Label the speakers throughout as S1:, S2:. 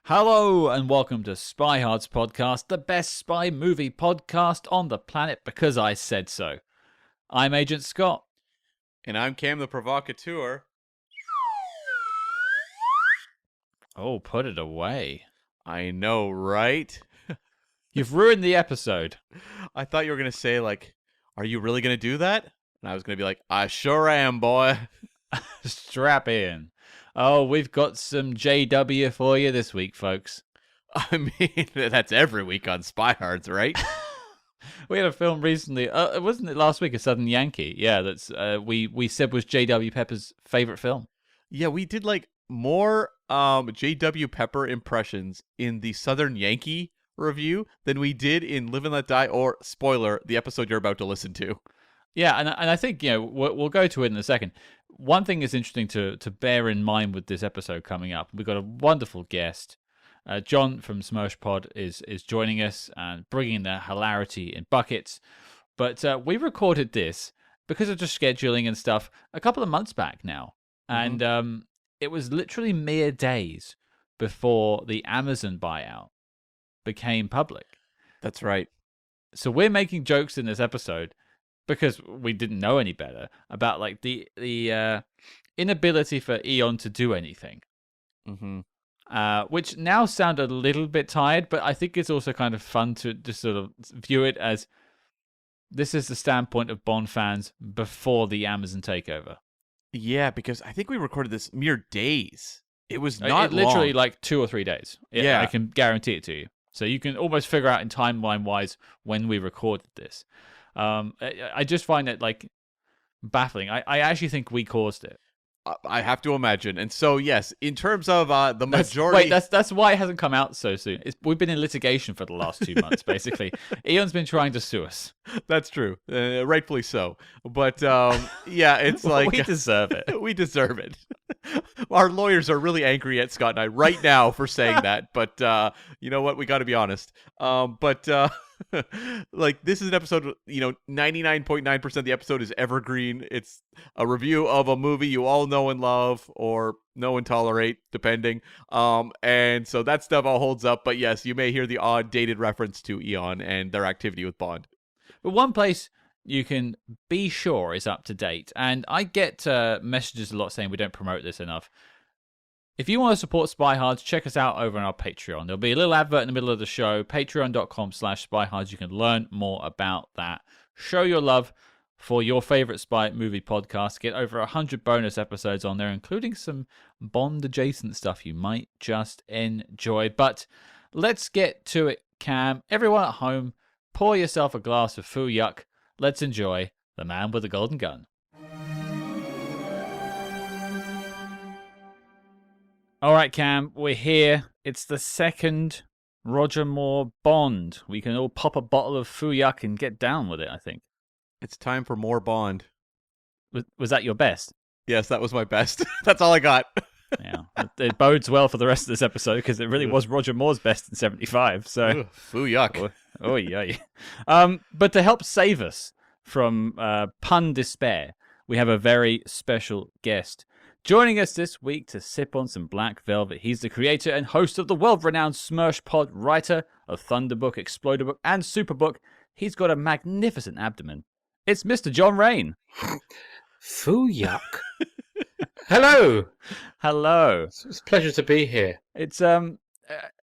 S1: Hello and welcome to SpyHards podcast, the best spy movie podcast on the planet because I said so. I'm Agent Scott.
S2: And I'm Cam the Provocateur.
S1: Oh, put it away.
S2: I know, right?
S1: You've ruined the episode.
S2: I thought you were going to say, like, are you really going to do that? And I was going to be like, I sure am, boy.
S1: Strap in. Oh, we've got some JW for you this week, folks.
S2: I mean, that's every week on SpyHards, right?
S1: We had a film recently, wasn't it last week, A Southern Yankee? Yeah, that's we said was J.W. Pepper's favorite film.
S2: Yeah, we did, like, more J.W. Pepper impressions in the Southern Yankee review than we did in Live and Let Die, or, spoiler, the episode you're about to listen to.
S1: Yeah, and I think, we'll go to it in a second. One thing is interesting to bear in mind with this episode coming up. We've got a wonderful guest. John from Smersh Pod is joining us and bringing the hilarity in buckets. But we recorded this because of just scheduling and stuff a couple of months back now.
S2: Mm-hmm.
S1: And it was literally mere days before the Amazon buyout became public.
S2: That's right.
S1: So we're making jokes in this episode because we didn't know any better about like the inability for Eon to do anything.
S2: Mm-hmm.
S1: Which now sound a little bit tired, but I think it's also kind of fun to just sort of view it as this is the standpoint of Bond fans before the Amazon takeover.
S2: Yeah, because I think we recorded this mere days. It was not
S1: literally
S2: long.
S1: like 2 or 3 days.
S2: Yeah.
S1: I can guarantee it to you. So you can almost figure out in timeline-wise when we recorded this. I just find it like baffling. I actually think we caused it.
S2: I have to imagine. And so, yes, in terms of the majority...
S1: That's why it hasn't come out so soon. We've been in litigation for the last 2 months, basically. Eon's been trying to sue us.
S2: That's true. Rightfully so. But, yeah, it's like...
S1: We deserve it.
S2: We deserve it. Our lawyers are really angry at Scott and I right now for saying that. But you know what? We got to be honest. Like, this is an episode, 99.9% of the episode is evergreen. It's a review of a movie you all know and love, or know and tolerate, depending. And so that stuff all holds up. But yes, you may hear the odd dated reference to Eon and their activity with Bond.
S1: But one place you can be sure is up to date, and I get messages a lot saying we don't promote this enough. If you want to support SpyHards, check us out over on our Patreon. There'll be a little advert in the middle of the show, patreon.com/SpyHards. You can learn more about that. Show your love for your favorite spy movie podcast. Get over 100 bonus episodes on there, including some Bond-adjacent stuff you might just enjoy. But let's get to it, Cam. Everyone at home, pour yourself a glass of Foo Yuck. Let's enjoy The Man with the Golden Gun. All right, Cam, we're here. It's the second Roger Moore Bond. We can all pop a bottle of Foo Yuck and get down with it, I think.
S2: It's time for more Bond.
S1: Was that your best?
S2: Yes, that was my best. That's all I got.
S1: Yeah, it bodes well for the rest of this episode because it really was Roger Moore's best in 75. So,
S2: Ugh, Foo Yuck.
S1: Oh yeah. But to help save us from pun despair, we have a very special guest. Joining us this week to sip on some black velvet, he's the creator and host of the world-renowned Smersh Pod, writer of Thunderbook, Exploderbook, and Superbook. He's got a magnificent abdomen. It's Mr. John Rain.
S3: Foo Yuck. Hello.
S1: Hello.
S3: It's a pleasure to be here.
S1: It's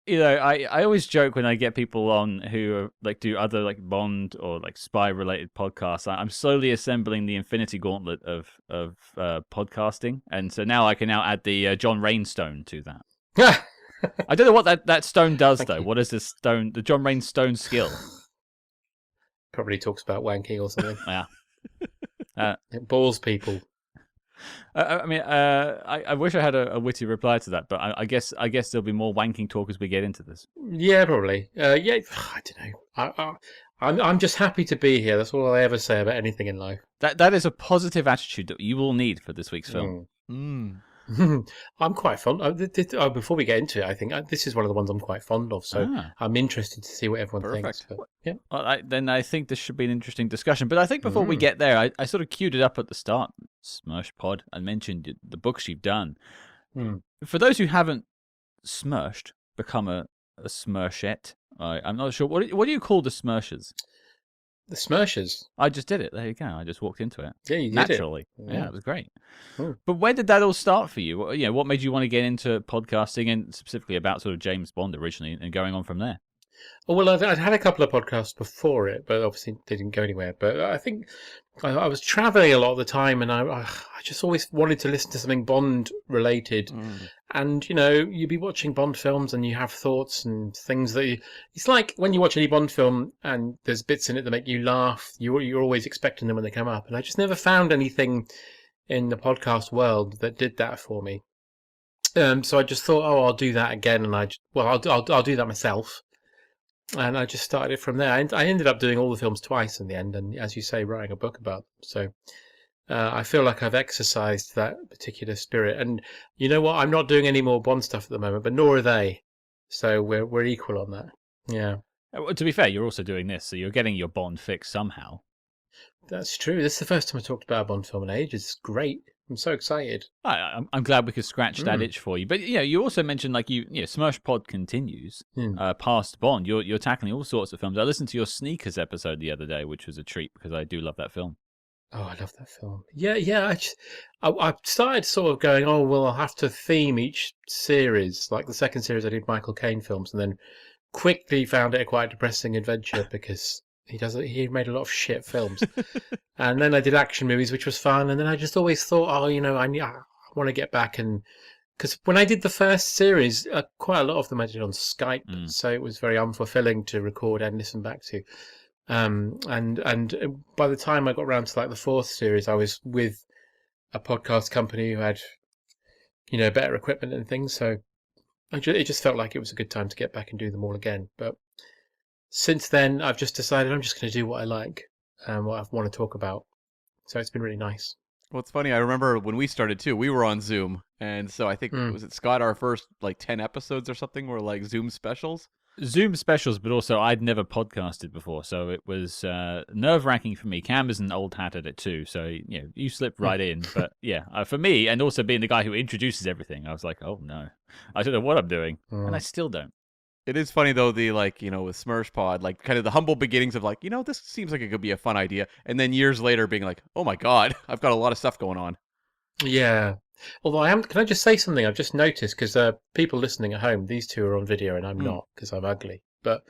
S1: I always joke when I get people on who do other like Bond or like spy related podcasts. I'm slowly assembling the Infinity Gauntlet of podcasting, and so now I can add the John Rainstone to that. I don't know what that stone does though. What is this stone? The John Rainstone skill?
S3: Probably talks about wanking or something.
S1: Yeah.
S3: It bores people.
S1: I wish I had a witty reply to that, but I guess there'll be more wanking talk as we get into this.
S3: Yeah, probably. I don't know. I'm just happy to be here. That's all I ever say about anything in life.
S1: That is a positive attitude that you will need for this week's film.
S3: I'm quite fond. Before we get into it, I think this is one of the ones I'm quite fond of. So I'm interested to see what everyone thinks. But, yeah.
S1: Well, then I think this should be an interesting discussion. But I think before we get there, I sort of queued it up at the start. Smersh Pod. I mentioned the books you've done. For those who haven't smershed, become a Smershette. I'm not sure. What do you call the Smershers?
S3: The Smershers.
S1: I just did it. There you go. I just walked into it.
S3: Yeah, you did
S1: naturally.
S3: it.
S1: Yeah, it was great.
S3: Hmm.
S1: But when did that all start for you? What made you want to get into podcasting and specifically about sort of James Bond originally and going on from there?
S3: Oh, well, I'd had a couple of podcasts before it, but obviously they didn't go anywhere. But I think I was traveling a lot of the time, and I just always wanted to listen to something Bond related. And you'd be watching Bond films, and you have thoughts and things that it's like when you watch any Bond film, and there's bits in it that make you laugh. You're always expecting them when they come up, and I just never found anything in the podcast world that did that for me. So I just thought, I'll do that again, and I'll do that myself. And I just started it from there. I ended up doing all the films twice in the end, and as you say, writing a book about them. So I feel like I've exercised that particular spirit. And you know what? I'm not doing any more Bond stuff at the moment, but nor are they. So we're equal on that. Yeah.
S1: To be fair, you're also doing this, so you're getting your Bond fix somehow.
S3: That's true. This is the first time I talked about a Bond film in ages. It's great. I'm so excited.
S1: I'm glad we could scratch that itch for you. But you also mentioned Smersh Pod continues past Bond. You're tackling all sorts of films. I listened to your Sneakers episode the other day, which was a treat because I do love that film.
S3: Oh, I love that film. Yeah. I started sort of going, I'll have to theme each series. Like the second series, I did Michael Caine films, and then quickly found it a quite depressing adventure because he made a lot of shit films. And then I did action movies, which was fun. And then I just always thought, I want to get back. And because when I did the first series, quite a lot of them I did on Skype. So it was very unfulfilling to record and listen back to. And by the time I got around to like the fourth series, I was with a podcast company who had, better equipment and things. So it just felt like it was a good time to get back and do them all again. But since then, I've just decided I'm just going to do what I like and what I want to talk about. So it's been really nice.
S2: Well, it's funny. I remember when we started too, we were on Zoom. And so I think, was it Scott, our first 10 episodes or something were like Zoom specials?
S1: Zoom specials, but also I'd never podcasted before, so it was nerve-wracking for me. Cam is an old hat at it too, so you slipped right in. But for me, and also being the guy who introduces everything, I was like, oh no, I don't know what I'm doing, and I still don't.
S2: It is funny though, with Smersh Pod, kind of the humble beginnings of this seems like it could be a fun idea, and then years later being like, oh my god, I've got a lot of stuff going on.
S3: Yeah. Although can I just say something I've just noticed, because people listening at home, these two are on video and I'm not because I'm ugly. But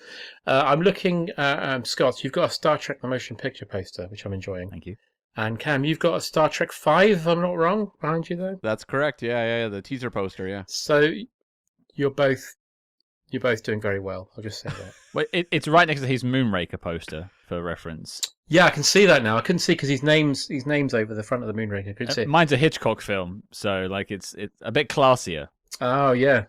S3: I'm looking at, Scott, you've got a Star Trek The Motion Picture poster, which I'm enjoying.
S1: Thank you.
S3: And Cam, you've got a Star Trek 5, if I'm not wrong, behind you there.
S2: That's correct. Yeah, the teaser poster, yeah.
S3: So you're both doing very well. I'll just say that.
S1: Well, it's right next to his Moonraker poster for reference.
S3: Yeah, I can see that now. I couldn't see because his name's over the front of the Moonraker. I couldn't see.
S1: Mine's a Hitchcock film, so it's a bit classier.
S3: Oh yeah.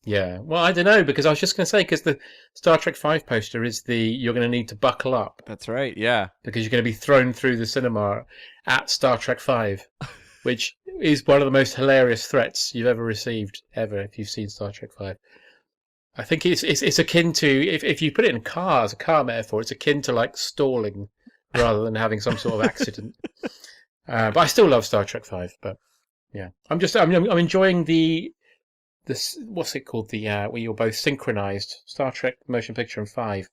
S3: Well, I don't know, because I was just going to say, because the Star Trek 5 poster is you're going to need to buckle up.
S2: That's right. Yeah.
S3: Because you're going to be thrown through the cinema at Star Trek 5, which is one of the most hilarious threats you've ever received if you've seen Star Trek 5. I think it's akin to, if you put it in a car as a car metaphor, it's akin to stalling rather than having some sort of accident. But I still love Star Trek 5. But yeah, I'm enjoying this, what's it called? Where you're both synchronized, Star Trek Motion Picture and 5.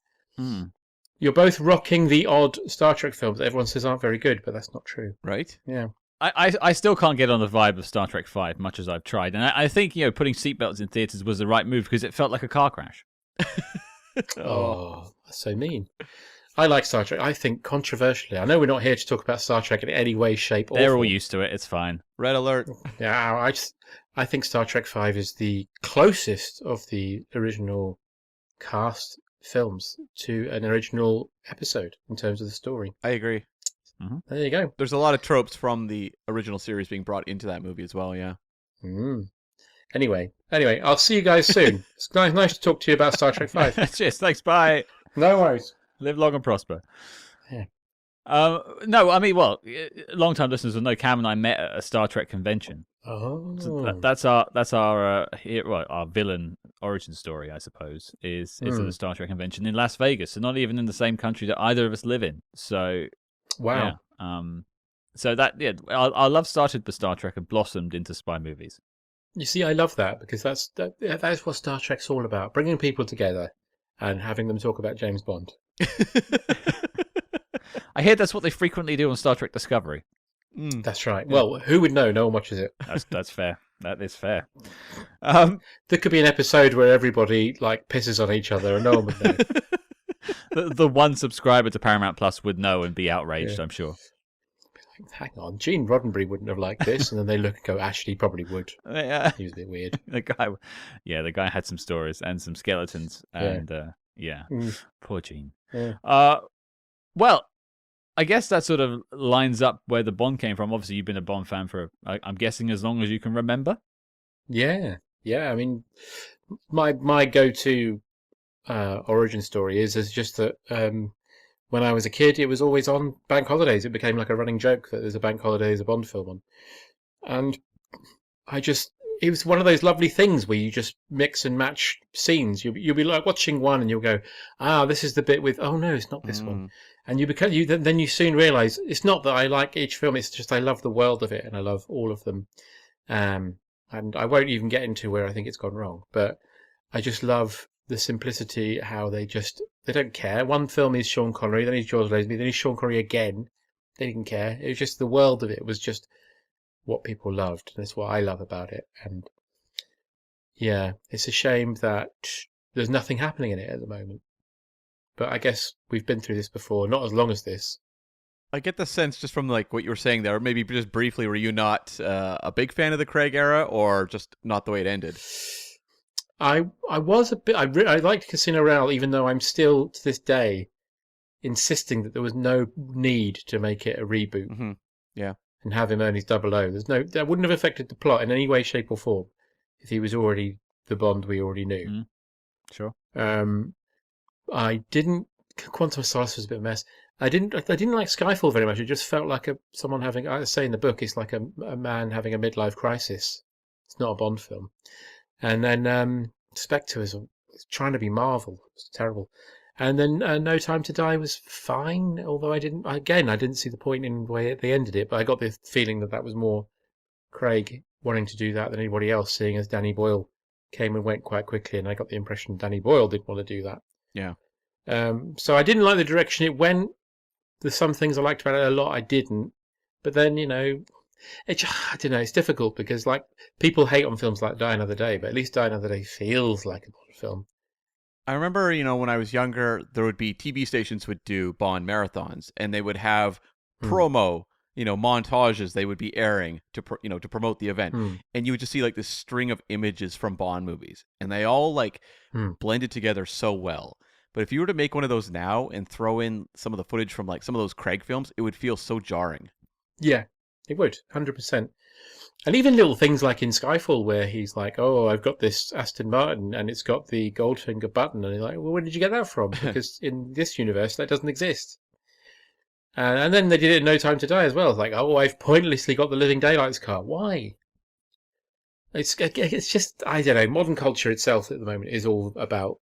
S3: You're both rocking the odd Star Trek films that everyone says aren't very good, but that's not true.
S2: Right?
S3: Yeah.
S1: I still can't get on the vibe of Star Trek 5, much as I've tried. And I think, putting seatbelts in theaters was the right move because it felt like a car crash.
S3: Oh, that's so mean. I like Star Trek. I think, controversially, I know we're not here to talk about Star Trek in any way, shape, or
S1: They're
S3: form.
S1: all used to it. It's fine.
S2: Red alert.
S3: Yeah, I think Star Trek 5 is the closest of the original cast films to an original episode in terms of the story.
S2: I agree.
S1: Mm-hmm.
S3: There you go.
S2: There's a lot of tropes from the original series being brought into that movie as well, yeah.
S3: Anyway, I'll see you guys soon. It's nice to talk to you about Star Trek 5.
S1: Cheers, thanks, bye.
S3: No worries.
S1: Live long and prosper.
S3: Yeah.
S1: No, I mean, long-time listeners will know Cam and I met at a Star Trek convention.
S3: Oh.
S1: So that's our villain origin story, I suppose, is at the Star Trek convention in Las Vegas, so not even in the same country that either of us live in. So
S3: wow.
S1: Yeah, so that our love started with Star Trek and blossomed into spy movies.
S3: You see, I love that because that's what Star Trek's all about: bringing people together and having them talk about James Bond.
S1: I hear that's what they frequently do on Star Trek Discovery.
S3: That's right. Well, who would know? No one watches it.
S1: That's fair. That is fair.
S3: There could be an episode where everybody like pisses on each other and no one would know.
S1: The one subscriber to Paramount Plus would know and be outraged,
S3: Yeah.
S1: I'm sure.
S3: Hang on, Gene Roddenberry wouldn't have liked this, and then they look and go, "Actually, he probably would."
S1: Yeah.
S3: He was a bit weird.
S1: The guy had some stories and some skeletons, and poor Gene.
S3: Yeah.
S1: Well, I guess that sort of lines up where the Bond came from. Obviously, you've been a Bond fan for, I'm guessing, as long as you can remember.
S3: Yeah. I mean, my go-to origin story is just that when I was a kid, it was always on bank holidays. It became like a running joke that there's a bank holiday, there's a Bond film on, and it was one of those lovely things where you just mix and match scenes. You'll be like watching one and you'll go, this is the bit with, oh no, it's not this one. And then you soon realise it's not that I like each film, it's just I love the world of it and I love all of them. And I won't even get into where I think it's gone wrong, but I just love the simplicity, how they don't care. One film is Sean Connery, then he's George Lazenby, then he's Sean Connery again. They didn't care. It was just the world of it was just what people loved. That's what I love about it. And yeah, it's a shame that there's nothing happening in it at the moment. But I guess we've been through this before, not as long as this.
S2: I get the sense just from like what you were saying there, or maybe just briefly, were you not a big fan of the Craig era, or just not the way it ended?
S3: I was a bit. I liked Casino Royale, even though I'm still to this day insisting that there was no need to make it a reboot.
S2: Mm-hmm. Yeah,
S3: and have him earn his 00. That wouldn't have affected the plot in any way, shape, or form if he was already the Bond we already knew.
S1: Sure.
S3: I didn't. Quantum of Solace was a bit of a mess. I didn't like Skyfall very much. It just felt like someone having. I say in the book, it's like a man having a midlife crisis. It's not a Bond film. And then Spectre was trying to be Marvel. It was terrible. And then No Time to Die was fine, although I didn't see the point in the way they ended it, but I got the feeling that was more Craig wanting to do that than anybody else, seeing as Danny Boyle came and went quite quickly, and I got the impression Danny Boyle didn't want to do that.
S2: Yeah.
S3: So I didn't like the direction it went. There's some things I liked about it a lot I didn't. But then, I don't know, it's difficult because like people hate on films like Die Another Day, but at least Die Another Day feels like a Bond film.
S2: I remember, when I was younger, there would be TV stations would do Bond marathons, and they would have promo, montages they would be airing to promote the event, and you would just see like this string of images from Bond movies, and they all like blended together so well. But if you were to make one of those now and throw in some of the footage from like some of those Craig films, it would feel so jarring.
S3: Yeah, it would, 100%. And even little things like in Skyfall where he's like, oh, I've got this Aston Martin and it's got the Goldfinger button. And you're like, well, where did you get that from? Because in this universe, that doesn't exist. And then they did it in No Time to Die as well. It's like, oh, I've pointlessly got the Living Daylights car. Why? It's just, I don't know, modern culture itself at the moment is all about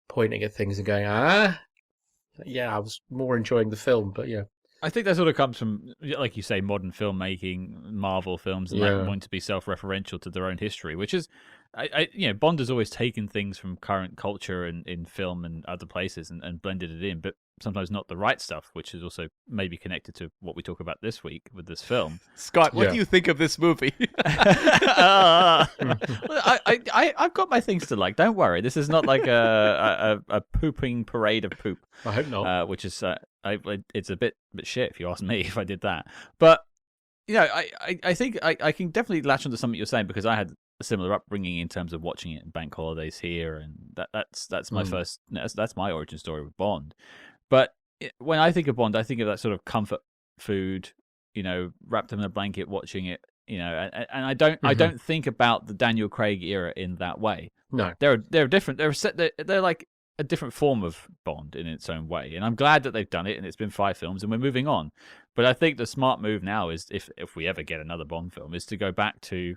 S3: pointing at things and going, yeah, I was more enjoying the film, but yeah.
S1: I think that sort of comes from, like you say, modern filmmaking, Marvel films, and like wanting to be self-referential to their own history, which is, Bond has always taken things from current culture and in film and other places and blended it in, but sometimes not the right stuff, which is also maybe connected to what we talk about this week with this film.
S2: Scott, what do you think of this movie?
S1: I've got my things to like. Don't worry. This is not like a pooping parade of poop.
S3: I hope not.
S1: Which is it's a bit shit if you ask me if I did that. But I think I can definitely latch onto something you're saying because I had a similar upbringing in terms of watching it in bank holidays here, and that's my first. That's my origin story with Bond. But when I think of Bond, I think of that sort of comfort food, wrapped in a blanket, watching it, and I don't think about the Daniel Craig era in that way.
S3: No,
S1: they're different. They're like a different form of Bond in its own way, and I'm glad that they've done it. And it's been 5 films, and we're moving on. But I think the smart move now is, if we ever get another Bond film, is to go back to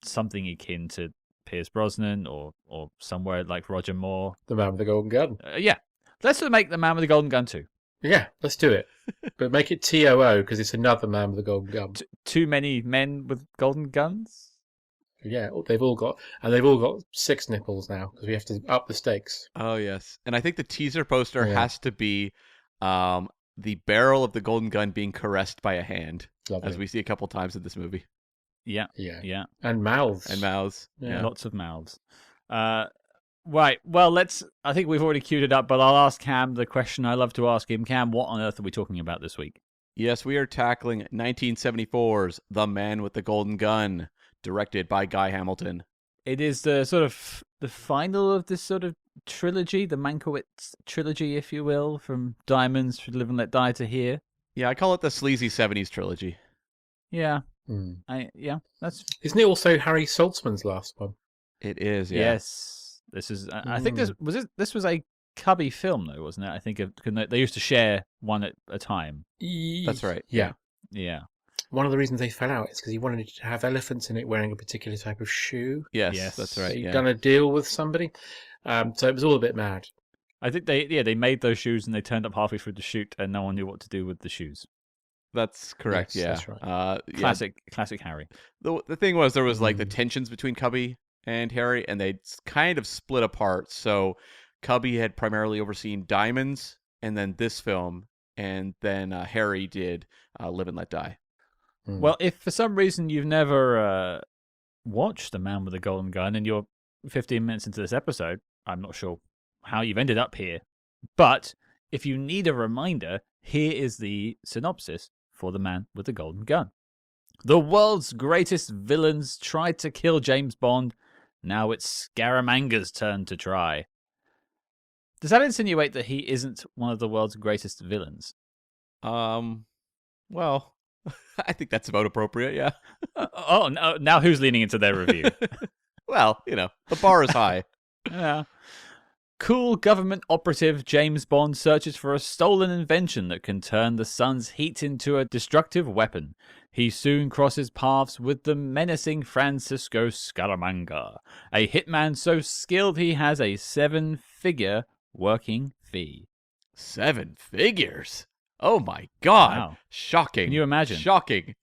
S1: something akin to Pierce Brosnan or somewhere like Roger Moore,
S3: the Man with the Golden Gun.
S1: Yeah. Let's make the Man with the Golden Gun too.
S3: Yeah, let's do it. But make it TOO because it's another Man with the Golden Gun.
S1: Too many men with golden guns?
S3: Yeah, they've all got 6 nipples now because we have to up the stakes.
S2: Oh yes, and I think the teaser poster
S3: Yeah.
S2: has to be the barrel of the golden gun being caressed by a hand,
S3: Lovely.
S2: as we see a couple times in this movie.
S1: Yeah.
S3: Yeah.
S1: Yeah.
S3: And mouths.
S2: And mouths.
S3: Yeah.
S1: Lots of mouths. Right. Well, I think we've already queued it up, but I'll ask Cam the question I love to ask him. Cam, what on earth are we talking about this week?
S2: Yes, we are tackling 1974's The Man with the Golden Gun, directed by Guy Hamilton.
S1: It is the sort of the final of this sort of trilogy, the Mankiewicz trilogy, if you will, from Diamonds, for Live and Let Die to Here.
S2: Yeah, I call it the sleazy 70s trilogy.
S1: Yeah.
S3: Mm.
S1: That's...
S3: Isn't it also Harry Saltzman's last one?
S2: It is, yeah.
S1: Yes. This is... I think this was a Cubby film, though, wasn't it? I think they used to share one at a time.
S2: That's right.
S3: Yeah.
S1: Yeah.
S3: One of the reasons they fell out is because he wanted to have elephants in it wearing a particular type of shoe.
S2: Yes, that's right.
S3: So he'd
S2: Yeah.
S3: done a deal with somebody. So it was all a bit mad.
S1: I think they made those shoes and they turned up halfway through the shoot and no one knew what to do with the shoes.
S2: That's correct.
S3: Yes,
S2: yeah.
S3: that's right.
S1: Classic Harry.
S2: The thing was, there was like the tensions between Cubby and Harry, and they kind of split apart. So Cubby had primarily overseen Diamonds, and then this film, and then Harry did Live and Let Die.
S1: Well, if for some reason you've never watched The Man with the Golden Gun and you're 15 minutes into this episode, I'm not sure how you've ended up here. But if you need a reminder, here is the synopsis for The Man with the Golden Gun. The world's greatest villains tried to kill James Bond. Now it's Scaramanga's turn to try. Does that insinuate that he isn't one of the world's greatest villains?
S2: Well, I think that's about appropriate, yeah.
S1: No, now who's leaning into their review?
S2: Well, the bar is high.
S1: Yeah. Cool government operative James Bond searches for a stolen invention that can turn the sun's heat into a destructive weapon. He soon crosses paths with the menacing Francisco Scaramanga, a hitman so skilled he has a 7-figure working fee.
S2: 7 figures? Oh my God.
S1: Wow.
S2: Shocking.
S1: Can you imagine?
S2: Shocking.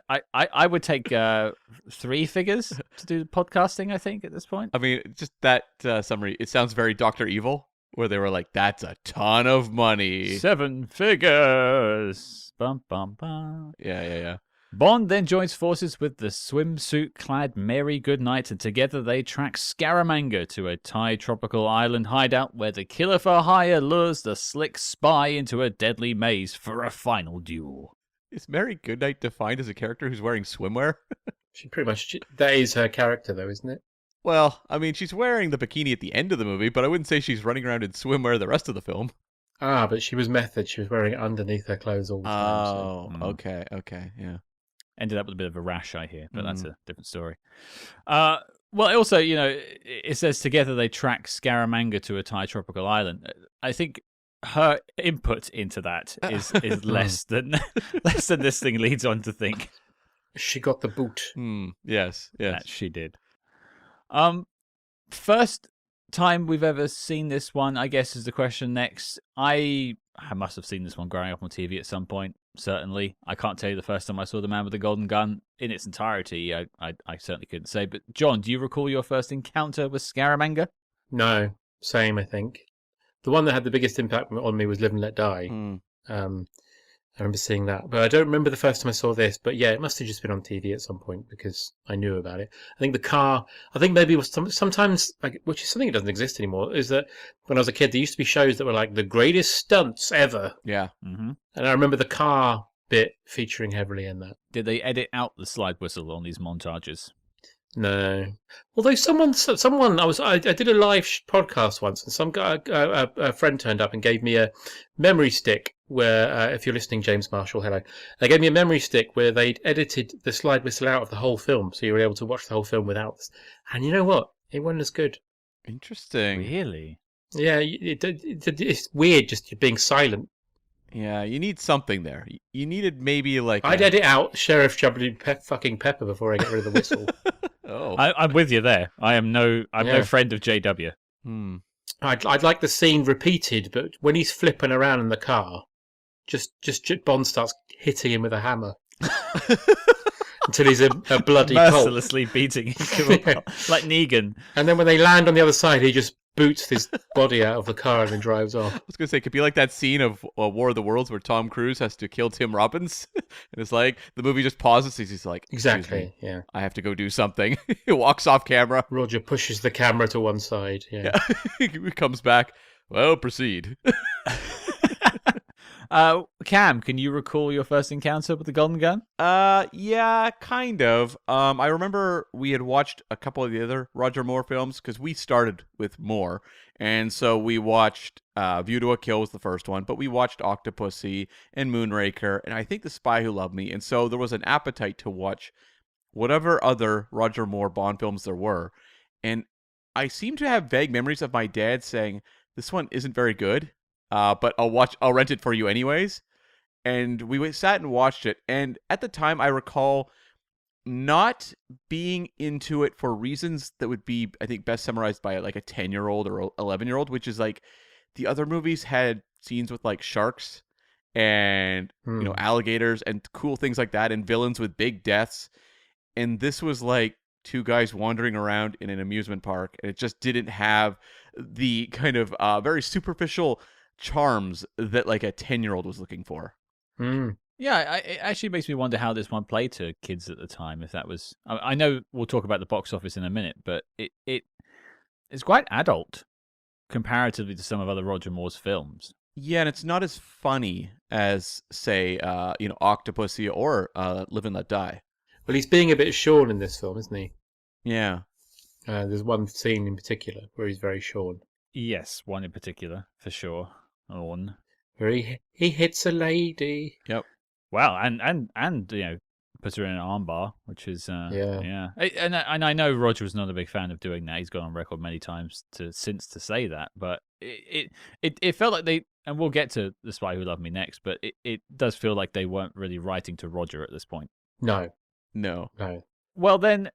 S1: I would take 3 figures to do podcasting, I think, at this point.
S2: I mean, just that summary, it sounds very Dr. Evil, where they were like, that's a ton of money.
S1: 7 figures. Bum, bum, bum.
S2: Yeah.
S1: Bond then joins forces with the swimsuit-clad Mary Goodnight, and together they track Scaramanga to a Thai tropical island hideout where the killer for hire lures the slick spy into a deadly maze for a final duel.
S2: Is Mary Goodnight defined as a character who's wearing swimwear?
S3: She pretty much... That is her character, though, isn't it?
S2: Well, I mean, she's wearing the bikini at the end of the movie, but I wouldn't say she's running around in swimwear the rest of the film.
S3: Ah, but she was method. She was wearing it underneath her clothes all the time.
S2: Oh, okay, yeah.
S1: Ended up with a bit of a rash, I hear, but that's a different story. Well, also, it says together they track Scaramanga to a Thai tropical island. I think her input into that is less than this thing leads on to think.
S3: She got the boot.
S2: Yes.
S1: That she did. First time we've ever seen this one, I guess, is the question next. I must have seen this one growing up on TV at some point, certainly. I can't tell you the first time I saw The Man with the Golden Gun in its entirety. I certainly couldn't say. But, John, do you recall your first encounter with Scaramanga?
S3: No, same, I think. The one that had the biggest impact on me was Live and Let Die. I remember seeing that. But I don't remember the first time I saw this. But yeah, it must have just been on TV at some point because I knew about it. I think maybe it was sometimes, which is something that doesn't exist anymore, is that when I was a kid, there used to be shows that were like the greatest stunts ever.
S2: Yeah.
S1: Mm-hmm.
S3: And I remember the car bit featuring heavily in that.
S1: Did they edit out the slide whistle on these montages?
S3: No. Although I did a live podcast once, and some guy, a friend turned up and gave me a memory stick where, if you're listening, James Marshall, hello. They gave me a memory stick where they'd edited the slide whistle out of the whole film, so you were able to watch the whole film without this. And you know what? It wasn't as good.
S2: Interesting.
S1: Really?
S3: Yeah, it's weird just being silent.
S2: Yeah, you need something there. You needed maybe like...
S3: I'd edit out Sheriff Jubbly fucking Pepper before I get rid of the whistle.
S2: Oh.
S1: I'm with you there. I'm no friend of JW.
S3: I'd like the scene repeated, but when he's flipping around in the car, just Bond starts hitting him with a hammer until he's a bloody pulp.
S1: mercilessly beating him like Negan.
S3: And then when they land on the other side, he just boots his body out of the car and then drives off.
S2: I was gonna say, it could be like that scene of War of the Worlds where Tom Cruise has to kill Tim Robbins, and it's like the movie just pauses. He's like,
S3: Exactly, yeah.
S2: I have to go do something. He walks off camera.
S3: Roger pushes the camera to one side. Yeah.
S2: He comes back. Well, proceed.
S1: Cam, can you recall your first encounter with the Golden Gun?
S2: Yeah, kind of. I remember we had watched a couple of the other Roger Moore films because we started with Moore, and so we watched View to a Kill was the first one, but we watched Octopussy and Moonraker, and I think The Spy Who Loved Me, and so there was an appetite to watch whatever other Roger Moore Bond films there were, and I seem to have vague memories of my dad saying, "This one isn't very good, but I'll rent it for you anyways." And we sat and watched it. And at the time, I recall not being into it for reasons that would be, I think, best summarized by like a 10-year-old or 11-year-old, which is like the other movies had scenes with like sharks and, alligators and cool things like that and villains with big deaths. And this was like two guys wandering around in an amusement park. And it just didn't have the kind of very superficial charms that like a 10-year-old was looking for.
S1: Yeah, it actually makes me wonder how this one played to kids at the time. If that was, I know we'll talk about the box office in a minute, but it's quite adult comparatively to some of other Roger Moore's films.
S2: Yeah, and it's not as funny as, say, Octopussy or Live and Let Die.
S3: Well, he's being a bit shorn in this film, isn't he?
S2: Yeah.
S3: There's one scene in particular where he's very shorn.
S1: Yes, one in particular, for sure. One.
S3: Where he hits a lady.
S2: Yep.
S1: Wow, and puts her in an armbar, which is yeah. And I know Roger was not a big fan of doing that. He's gone on record many times to say that, but it felt like they, and we'll get to The Spy Who Loved Me next, but it does feel like they weren't really writing to Roger at this point.
S3: No.
S1: Well, then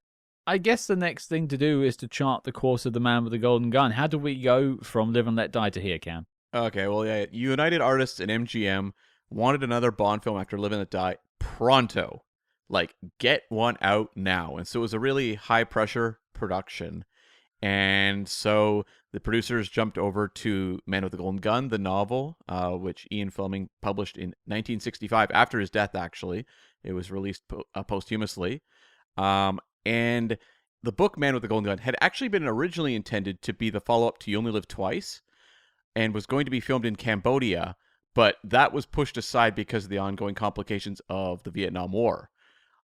S1: I guess the next thing to do is to chart the course of The Man with the Golden Gun. How do we go from Live and Let Die to here, Cam?
S2: Okay, well, yeah, United Artists and MGM wanted another Bond film after Live and Let Die pronto. Like, get one out now. And so it was a really high-pressure production. And so the producers jumped over to Man with the Golden Gun, the novel, which Ian Fleming published in 1965, after his death, actually. It was released posthumously. And the book Man with the Golden Gun had actually been originally intended to be the follow-up to You Only Live Twice, and was going to be filmed in Cambodia, but that was pushed aside because of the ongoing complications of the Vietnam War.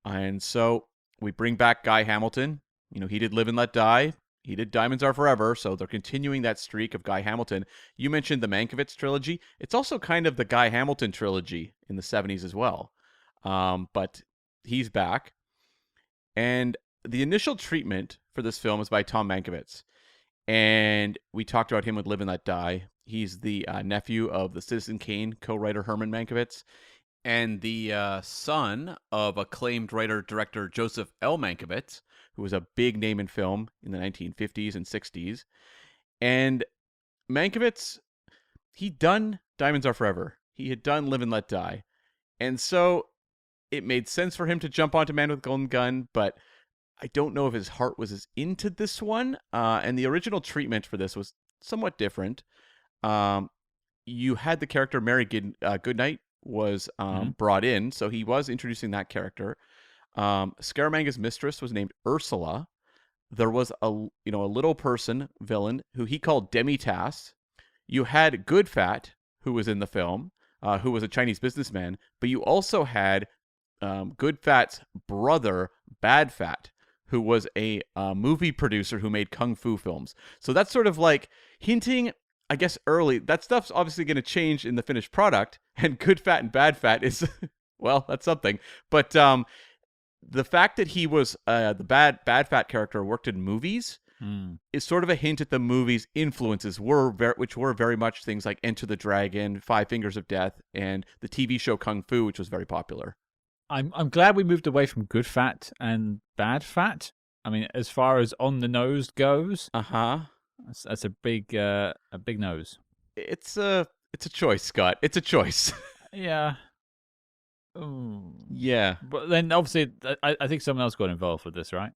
S2: And so we bring back Guy Hamilton. He did Live and Let Die. He did Diamonds Are Forever, so they're continuing that streak of Guy Hamilton. You mentioned the Mankiewicz trilogy. It's also kind of the Guy Hamilton trilogy in the 70s as well. But he's back. And the initial treatment for this film is by Tom Mankiewicz. And we talked about him with Live and Let Die. He's the nephew of the Citizen Kane co-writer Herman Mankiewicz, and the son of acclaimed writer-director Joseph L. Mankiewicz, who was a big name in film in the 1950s and 60s. And Mankiewicz, he'd done Diamonds Are Forever. He had done Live and Let Die. And so it made sense for him to jump onto Man with Golden Gun, but I don't know if his heart was as into this one. And the original treatment for this was somewhat different. You had the character Mary Goodnight was brought in, so he was introducing that character. Scaramanga's mistress was named Ursula. There was a little person villain who he called Demi-Tasse. You had Good Fat, who was in the film, who was a Chinese businessman, but you also had Good Fat's brother, Bad Fat, who was a movie producer who made kung fu films. So that's sort of like hinting, I guess, early. That stuff's obviously going to change in the finished product, and Good Fat and Bad Fat is, well, that's something. But the fact that he was the bad Fat character worked in movies is sort of a hint at the movie's influences, which were very much things like Enter the Dragon, Five Fingers of Death, and the TV show Kung Fu, which was very popular.
S1: I'm glad we moved away from Good Fat and Bad Fat. I mean, as far as on the nose goes, that's a big nose.
S2: It's a choice, Scott. It's a choice.
S1: Yeah.
S2: Yeah.
S1: But then obviously, I think someone else got involved with this, right?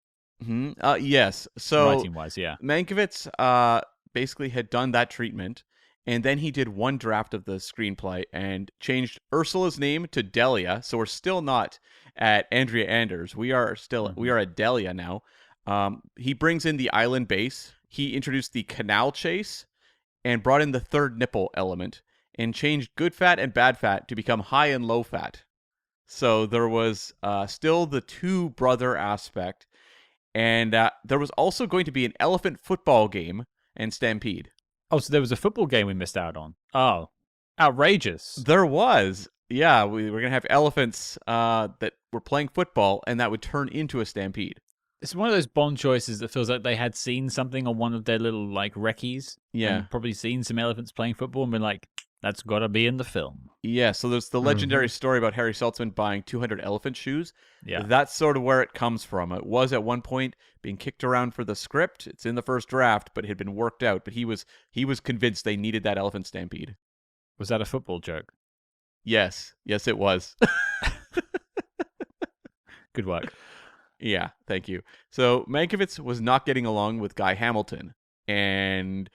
S2: Yes. So
S1: Writing-wise, yeah.
S2: Mankiewicz basically had done that treatment, and then he did one draft of the screenplay and changed Ursula's name to Delia. So we're still not at Andrea Anders. We are at Delia now. He brings in the island base. He introduced the canal chase and brought in the third nipple element and changed good fat and bad fat to become high and low fat. So there was still the two brother aspect. And there was also going to be an elephant football game and stampede.
S1: Oh, so there was a football game we missed out on. Oh, outrageous.
S2: There was. Yeah, we were going to have elephants that were playing football, and that would turn into a stampede.
S1: It's one of those Bond choices that feels like they had seen something on one of their little, like, recce's.
S2: Yeah.
S1: And probably seen some elephants playing football and been like, that's got to be in the film.
S2: Yeah, so there's the legendary story about Harry Saltzman buying 200 elephant shoes.
S1: Yeah.
S2: That's sort of where it comes from. It was at one point being kicked around for the script. It's in the first draft, but it had been worked out. But he was convinced they needed that elephant stampede.
S1: Was that a football joke?
S2: Yes, it was.
S1: Good work.
S2: Yeah, thank you. So Mankiewicz was not getting along with Guy Hamilton, and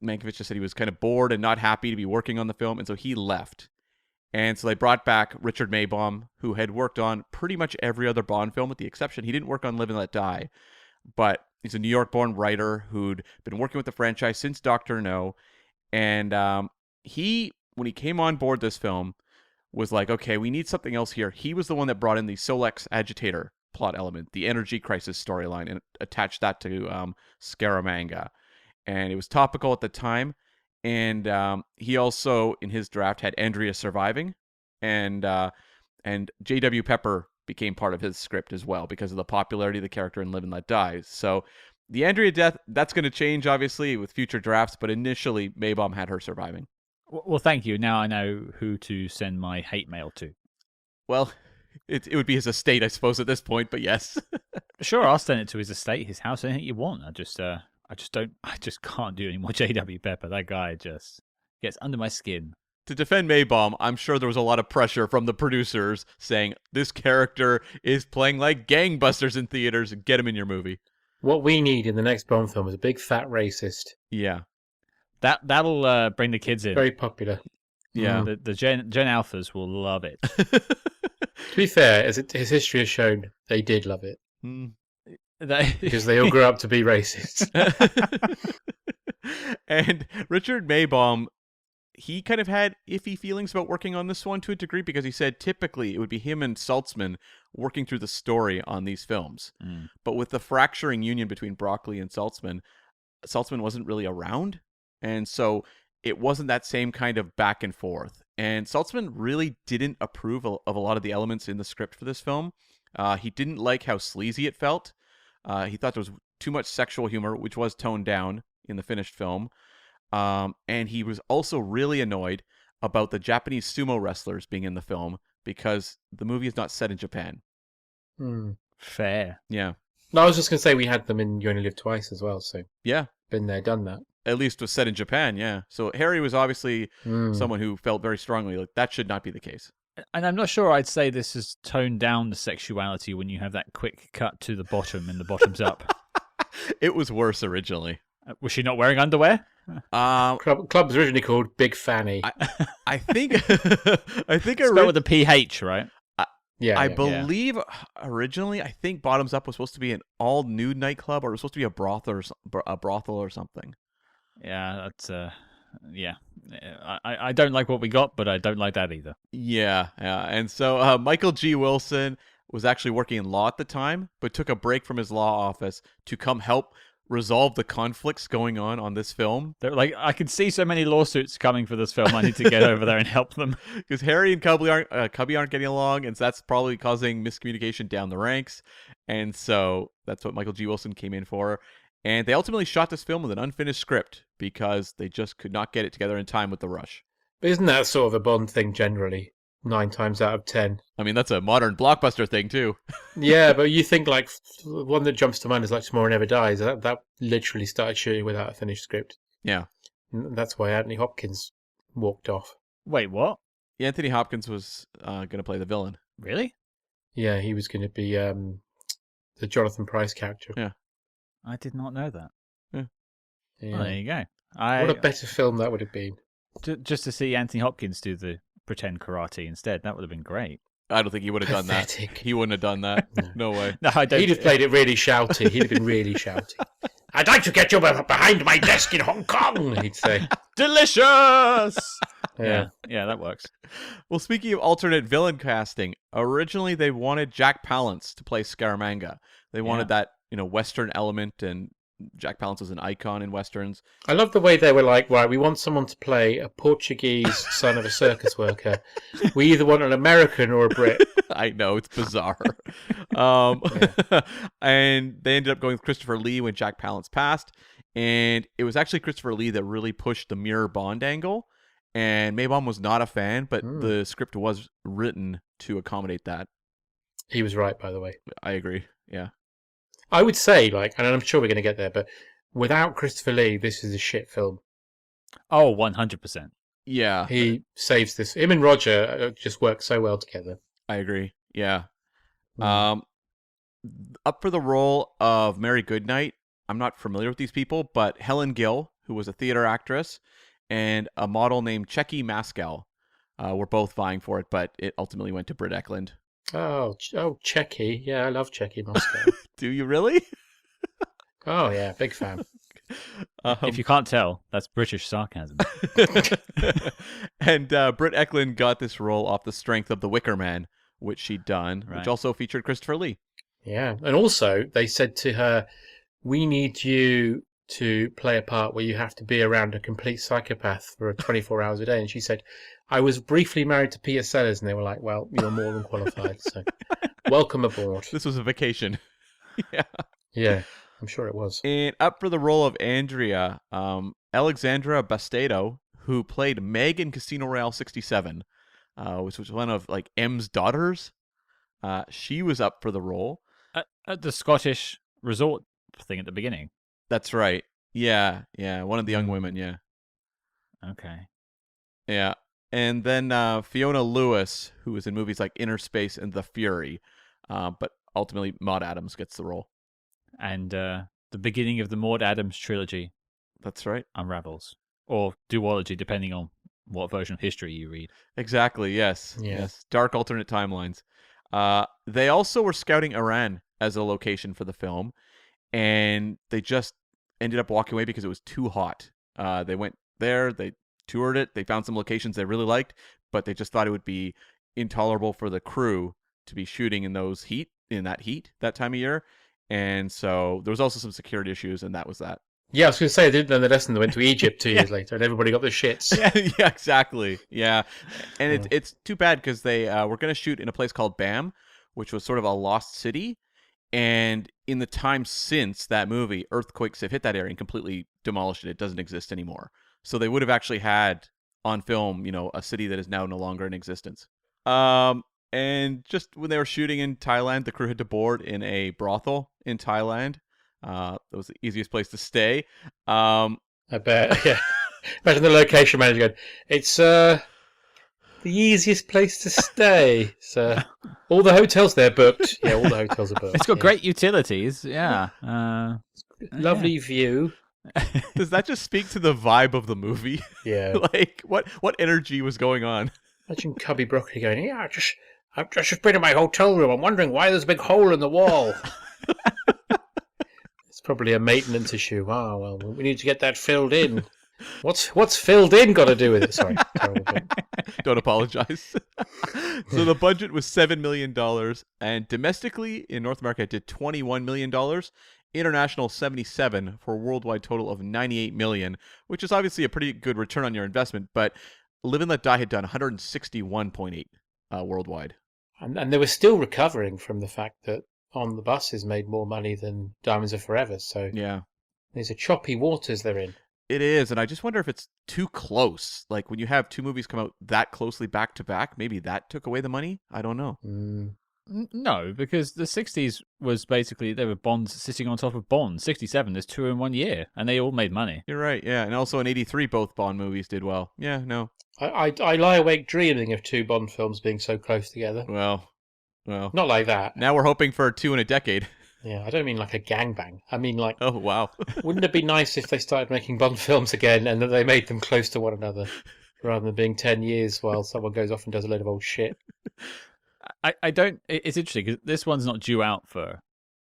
S2: Mankiewicz just said he was kind of bored and not happy to be working on the film, and so he left. And so they brought back Richard Maybaum, who had worked on pretty much every other Bond film, with the exception he didn't work on Live and Let Die. But he's a New York-born writer who'd been working with the franchise since Dr. No. And when he came on board this film, was like, okay, we need something else here. He was the one that brought in the Solex agitator plot element, the energy crisis storyline, and attached that to Scaramanga. And it was topical at the time. And he also, in his draft, had Andrea surviving, and J.W. Pepper became part of his script as well because of the popularity of the character in Live and Let Die. So the Andrea death, that's going to change, obviously, with future drafts, but initially, Maybaum had her surviving.
S1: Well, thank you. Now I know who to send my hate mail to.
S2: Well, it would be his estate, I suppose, at this point, but yes.
S1: Sure, I'll send it to his estate, his house, anything you want. I just can't do any more J.W. Pepper. That guy just gets under my skin.
S2: To defend Maybaum, I'm sure there was a lot of pressure from the producers saying, this character is playing like gangbusters in theaters. Get him in your movie.
S3: What we need in the next Bond film is a big fat racist.
S2: Yeah.
S1: That'll bring the kids in.
S3: Very popular.
S2: Yeah.
S1: The Gen Alphas will love it.
S3: To be fair, as his history has shown, they did love it. Because they all grew up to be racist.
S2: And Richard Maybaum, he kind of had iffy feelings about working on this one to a degree, because he said typically it would be him and Saltzman working through the story on these films. But with the fracturing union between Broccoli and Saltzman wasn't really around. And so it wasn't that same kind of back and forth. And Saltzman really didn't approve of a lot of the elements in the script for this film. He didn't like how sleazy it felt. He thought there was too much sexual humor, which was toned down in the finished film. And he was also really annoyed about the Japanese sumo wrestlers being in the film, because the movie is not set in Japan.
S1: Fair.
S2: Yeah.
S3: No, I was just going to say we had them in You Only Live Twice as well, so
S2: Yeah.
S3: been there, done that.
S2: At least was set in Japan, yeah. So Harry was obviously someone who felt very strongly like that should not be the case.
S1: And I'm not sure I'd say this has toned down the sexuality when you have that quick cut to the bottom and the bottom's up.
S2: It was worse originally.
S1: Was she not wearing underwear?
S3: Club was originally called Big Fanny.
S2: I think
S1: Spelled with a PH, right?
S3: I
S2: believe originally, I think Bottoms Up was supposed to be an all nude nightclub, or it was supposed to be a brothel or something.
S1: Yeah, that's yeah. I don't like what we got, but I don't like that either.
S2: Yeah. And so Michael G. Wilson was actually working in law at the time, but took a break from his law office to come help resolve the conflicts going on this film.
S1: They're like, I can see so many lawsuits coming for this film. I need to get over there and help them.
S2: Because Harry and Cubby aren't getting along, and so that's probably causing miscommunication down the ranks. And so that's what Michael G. Wilson came in for. And they ultimately shot this film with an unfinished script because they just could not get it together in time with the rush.
S3: But isn't that sort of a Bond thing generally? 9 times out of 10.
S2: I mean, that's a modern blockbuster thing too.
S3: Yeah, but you think like one that jumps to mind is like Tomorrow Never Dies. That literally started shooting without a finished script.
S2: Yeah.
S3: And that's why Anthony Hopkins walked off.
S1: Wait, what?
S2: Anthony Hopkins was going to play the villain.
S1: Really?
S3: Yeah, he was going to be the Jonathan Pryce character.
S2: Yeah.
S1: I did not know that.
S3: Yeah.
S1: Well, there you go.
S3: What a better film that would have been.
S1: Just to see Anthony Hopkins do the pretend karate instead, that would have been great.
S2: I don't think he would have done that.
S3: Pathetic.
S2: He wouldn't have done that. No way.
S1: No, I don't.
S3: He'd have played it really shouty. He'd have been really shouty. I'd like to get you behind my desk in Hong Kong, he'd say.
S1: Delicious!
S3: Yeah.
S1: Yeah, that works.
S2: Well, speaking of alternate villain casting, originally they wanted Jack Palance to play Scaramanga. They wanted that, Western element, and Jack Palance was an icon in Westerns.
S3: I love the way they were like, right, we want someone to play a Portuguese son of a circus worker. We either want an American or a Brit.
S2: I know, it's bizarre. And they ended up going with Christopher Lee when Jack Palance passed. And it was actually Christopher Lee that really pushed the Mirror Bond angle. And Maybaum was not a fan, but the script was written to accommodate that.
S3: He was right, by the way.
S2: I agree, yeah.
S3: I would say, and I'm sure we're going to get there, but without Christopher Lee, this is a shit film.
S1: Oh, 100%.
S2: Yeah.
S3: He saves this. Him and Roger just work so well together.
S2: I agree, yeah. Up for the role of Mary Goodnight, I'm not familiar with these people, but Helen Gill, who was a theater actress, and a model named Checky Maskell were both vying for it, but it ultimately went to Britt Ekland.
S3: Oh, Checky. Yeah, I love Checky Moscow.
S2: Do you really?
S3: Oh, yeah, big fan.
S1: If you can't tell, that's British sarcasm.
S2: And Britt Ekland got this role off the strength of The Wicker Man, which she'd done, which also featured Christopher Lee.
S3: Yeah, and also they said to her, we need you to play a part where you have to be around a complete psychopath for 24 hours a day. And she said, I was briefly married to Peter Sellers, and they were like, well, you're more than qualified, so welcome aboard.
S2: This was a vacation.
S3: Yeah, I'm sure it was.
S2: And up for the role of Andrea, Alexandra Bastedo, who played Meg in Casino Royale 67, which was one of M's daughters. She was up for the role.
S1: At the Scottish resort thing at the beginning.
S2: That's right. Yeah, one of the young women, yeah.
S1: Okay.
S2: Yeah. And then Fiona Lewis, who was in movies like Inner Space and The Fury. But ultimately, Maud Adams gets the role.
S1: And the beginning of the Maud Adams trilogy.
S2: That's right.
S1: Unravels. Or duology, depending on what version of history you read.
S2: Exactly, yes.
S3: Yeah.
S2: Yes. Dark alternate timelines. They also were scouting Iran as a location for the film. And they just ended up walking away because it was too hot. They went there, they toured it, they found some locations they really liked, but they just thought it would be intolerable for the crew to be shooting in that heat that time of year. And so there was also some security issues, and that was that.
S3: Yeah, I was going to say, they didn't learn the lesson. They went to Egypt 2 years later, and everybody got the shits.
S2: Yeah, exactly. Yeah. And it's too bad because they were going to shoot in a place called Bam, which was sort of a lost city. And in the time since that movie, earthquakes have hit that area and completely demolished it. It doesn't exist anymore. So they would have actually had on film, a city that is now no longer in existence. And just when they were shooting in Thailand, the crew had to board in a brothel in Thailand. That was the easiest place to stay.
S3: I bet, yeah. Imagine the location manager going, it's the easiest place to stay. So all the hotels there booked. Yeah, all the hotels are booked.
S1: It's got great utilities, yeah.
S3: Lovely view.
S2: Does that just speak to the vibe of the movie?
S3: Yeah.
S2: What energy was going on?
S3: Imagine Cubby Broccoli going, yeah, I've just been in my hotel room. I'm wondering why there's a big hole in the wall. It's probably a maintenance issue. Oh, well, we need to get that filled in. What's filled in got to do with it? Sorry.
S2: Don't apologize. So the budget was $7 million, and domestically in North America it did $21 million. International 77 for a worldwide total of 98 million, which is obviously a pretty good return on your investment, but Live and Let Die had done 161.8 worldwide.
S3: And they were still recovering from the fact that On the Buses made more money than Diamonds Are Forever, so
S2: yeah,
S3: there's a choppy waters they're in.
S2: It is, and I just wonder if it's too close. Like when you have two movies come out that closely back to back, maybe that took away the money. I don't know.
S1: No, because the 60s was basically, there were bonds sitting on top of bonds. 67, there's 2 in 1 year, and they all made money.
S2: You're right, yeah. And also in 83, both Bond movies did well. Yeah, no.
S3: I lie awake dreaming of 2 Bond films being so close together.
S2: Well.
S3: Not like that.
S2: Now we're hoping for 2 in a decade.
S3: Yeah, I don't mean like a gangbang. I mean like,
S2: Oh, wow.
S3: wouldn't it be nice if they started making Bond films again and that they made them close to one another rather than being 10 years while someone goes off and does a load of old shit?
S1: I don't. It's interesting because this one's not due out for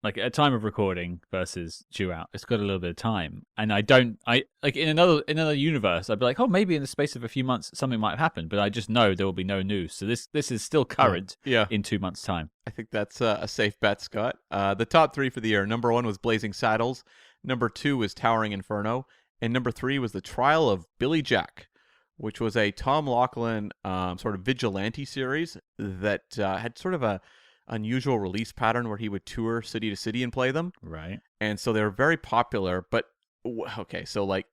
S1: like a time of recording versus due out. It's got a little bit of time, and I like in another universe. I'd be like, oh, maybe in the space of a few months something might have happened, but I just know there will be no news. So this is still current.
S2: Yeah.
S1: In 2 months' time.
S2: I think that's a safe bet, Scott. The top 3 for the year. Number 1 was Blazing Saddles. Number 2 was Towering Inferno, and number 3 was The Trial of Billy Jack, which was a Tom Laughlin sort of vigilante series that had sort of a unusual release pattern where he would tour city to city and play them.
S1: Right.
S2: And so they were very popular. But, okay, so like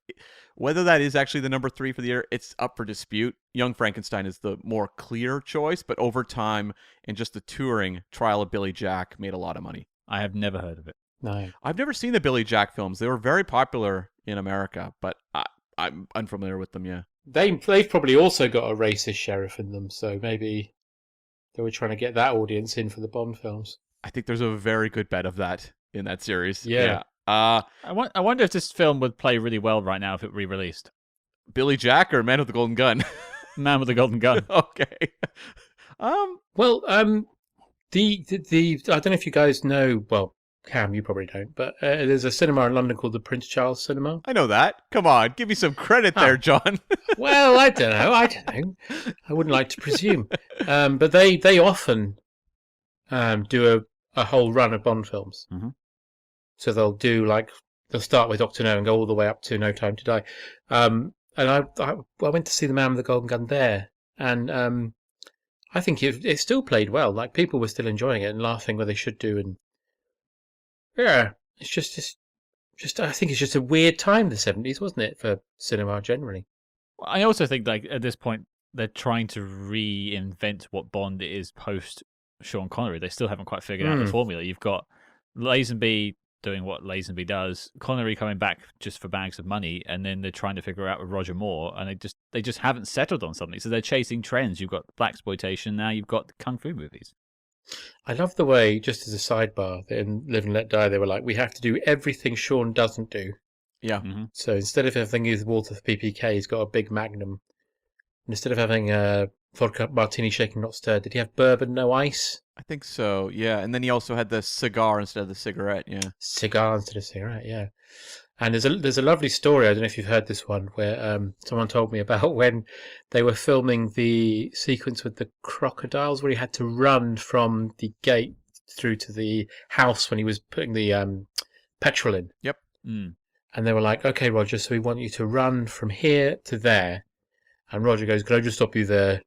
S2: whether that is actually the number 3 for the year, it's up for dispute. Young Frankenstein is the more clear choice, but over time and just the touring, Trial of Billy Jack made a lot of money.
S1: I have never heard of it.
S3: No.
S2: I've never seen the Billy Jack films. They were very popular in America, but I'm unfamiliar with them, yeah.
S3: They've probably also got a racist sheriff in them, so maybe they were trying to get that audience in for the Bond films.
S2: I think there's a very good bet of that in that series.
S3: Yeah.
S1: I wonder if this film would play really well right now if it re-released.
S2: Billy Jack or Man with the Golden Gun?
S1: Man with the Golden Gun.
S2: Okay.
S3: Well, the I don't know if you guys know. Well, Cam, you probably don't, but there's a cinema in London called the Prince Charles Cinema.
S2: I know that. Come on, give me some credit there, John.
S3: Well, I don't know. I wouldn't like to presume. But they often do a whole run of Bond films.
S1: Mm-hmm.
S3: So they'll start with Doctor No and go all the way up to No Time to Die. And I went to see The Man with the Golden Gun there, and I think it still played well. Like people were still enjoying it and laughing where they should do, and yeah, it's just I think it's just a weird time, the 70s, wasn't it, for cinema generally?
S1: I also think like at this point they're trying to reinvent what Bond is post Sean Connery. They still haven't quite figured out the formula. You've got Lazenby doing what Lazenby does, Connery coming back just for bags of money, and then they're trying to figure out with Roger Moore, and they just haven't settled on something. So they're chasing trends. You've got blaxploitation, now you've got kung fu movies.
S3: I love the way, just as a sidebar, in Live and Let Die, they were like, we have to do everything Sean doesn't do.
S2: Yeah.
S1: Mm-hmm.
S3: So instead of having his water for PPK, he's got a big Magnum. And instead of having a vodka martini shaken not stirred, did he have bourbon no ice?
S2: I think so, yeah. And then he also had the cigar instead of the cigarette, yeah.
S3: Cigar instead of cigarette, yeah. And there's a lovely story, I don't know if you've heard this one, where someone told me about when they were filming the sequence with the crocodiles where he had to run from the gate through to the house when he was putting the petrol in.
S2: Yep.
S1: Mm.
S3: And they were like, okay, Roger, so we want you to run from here to there. And Roger goes, could I just stop you there?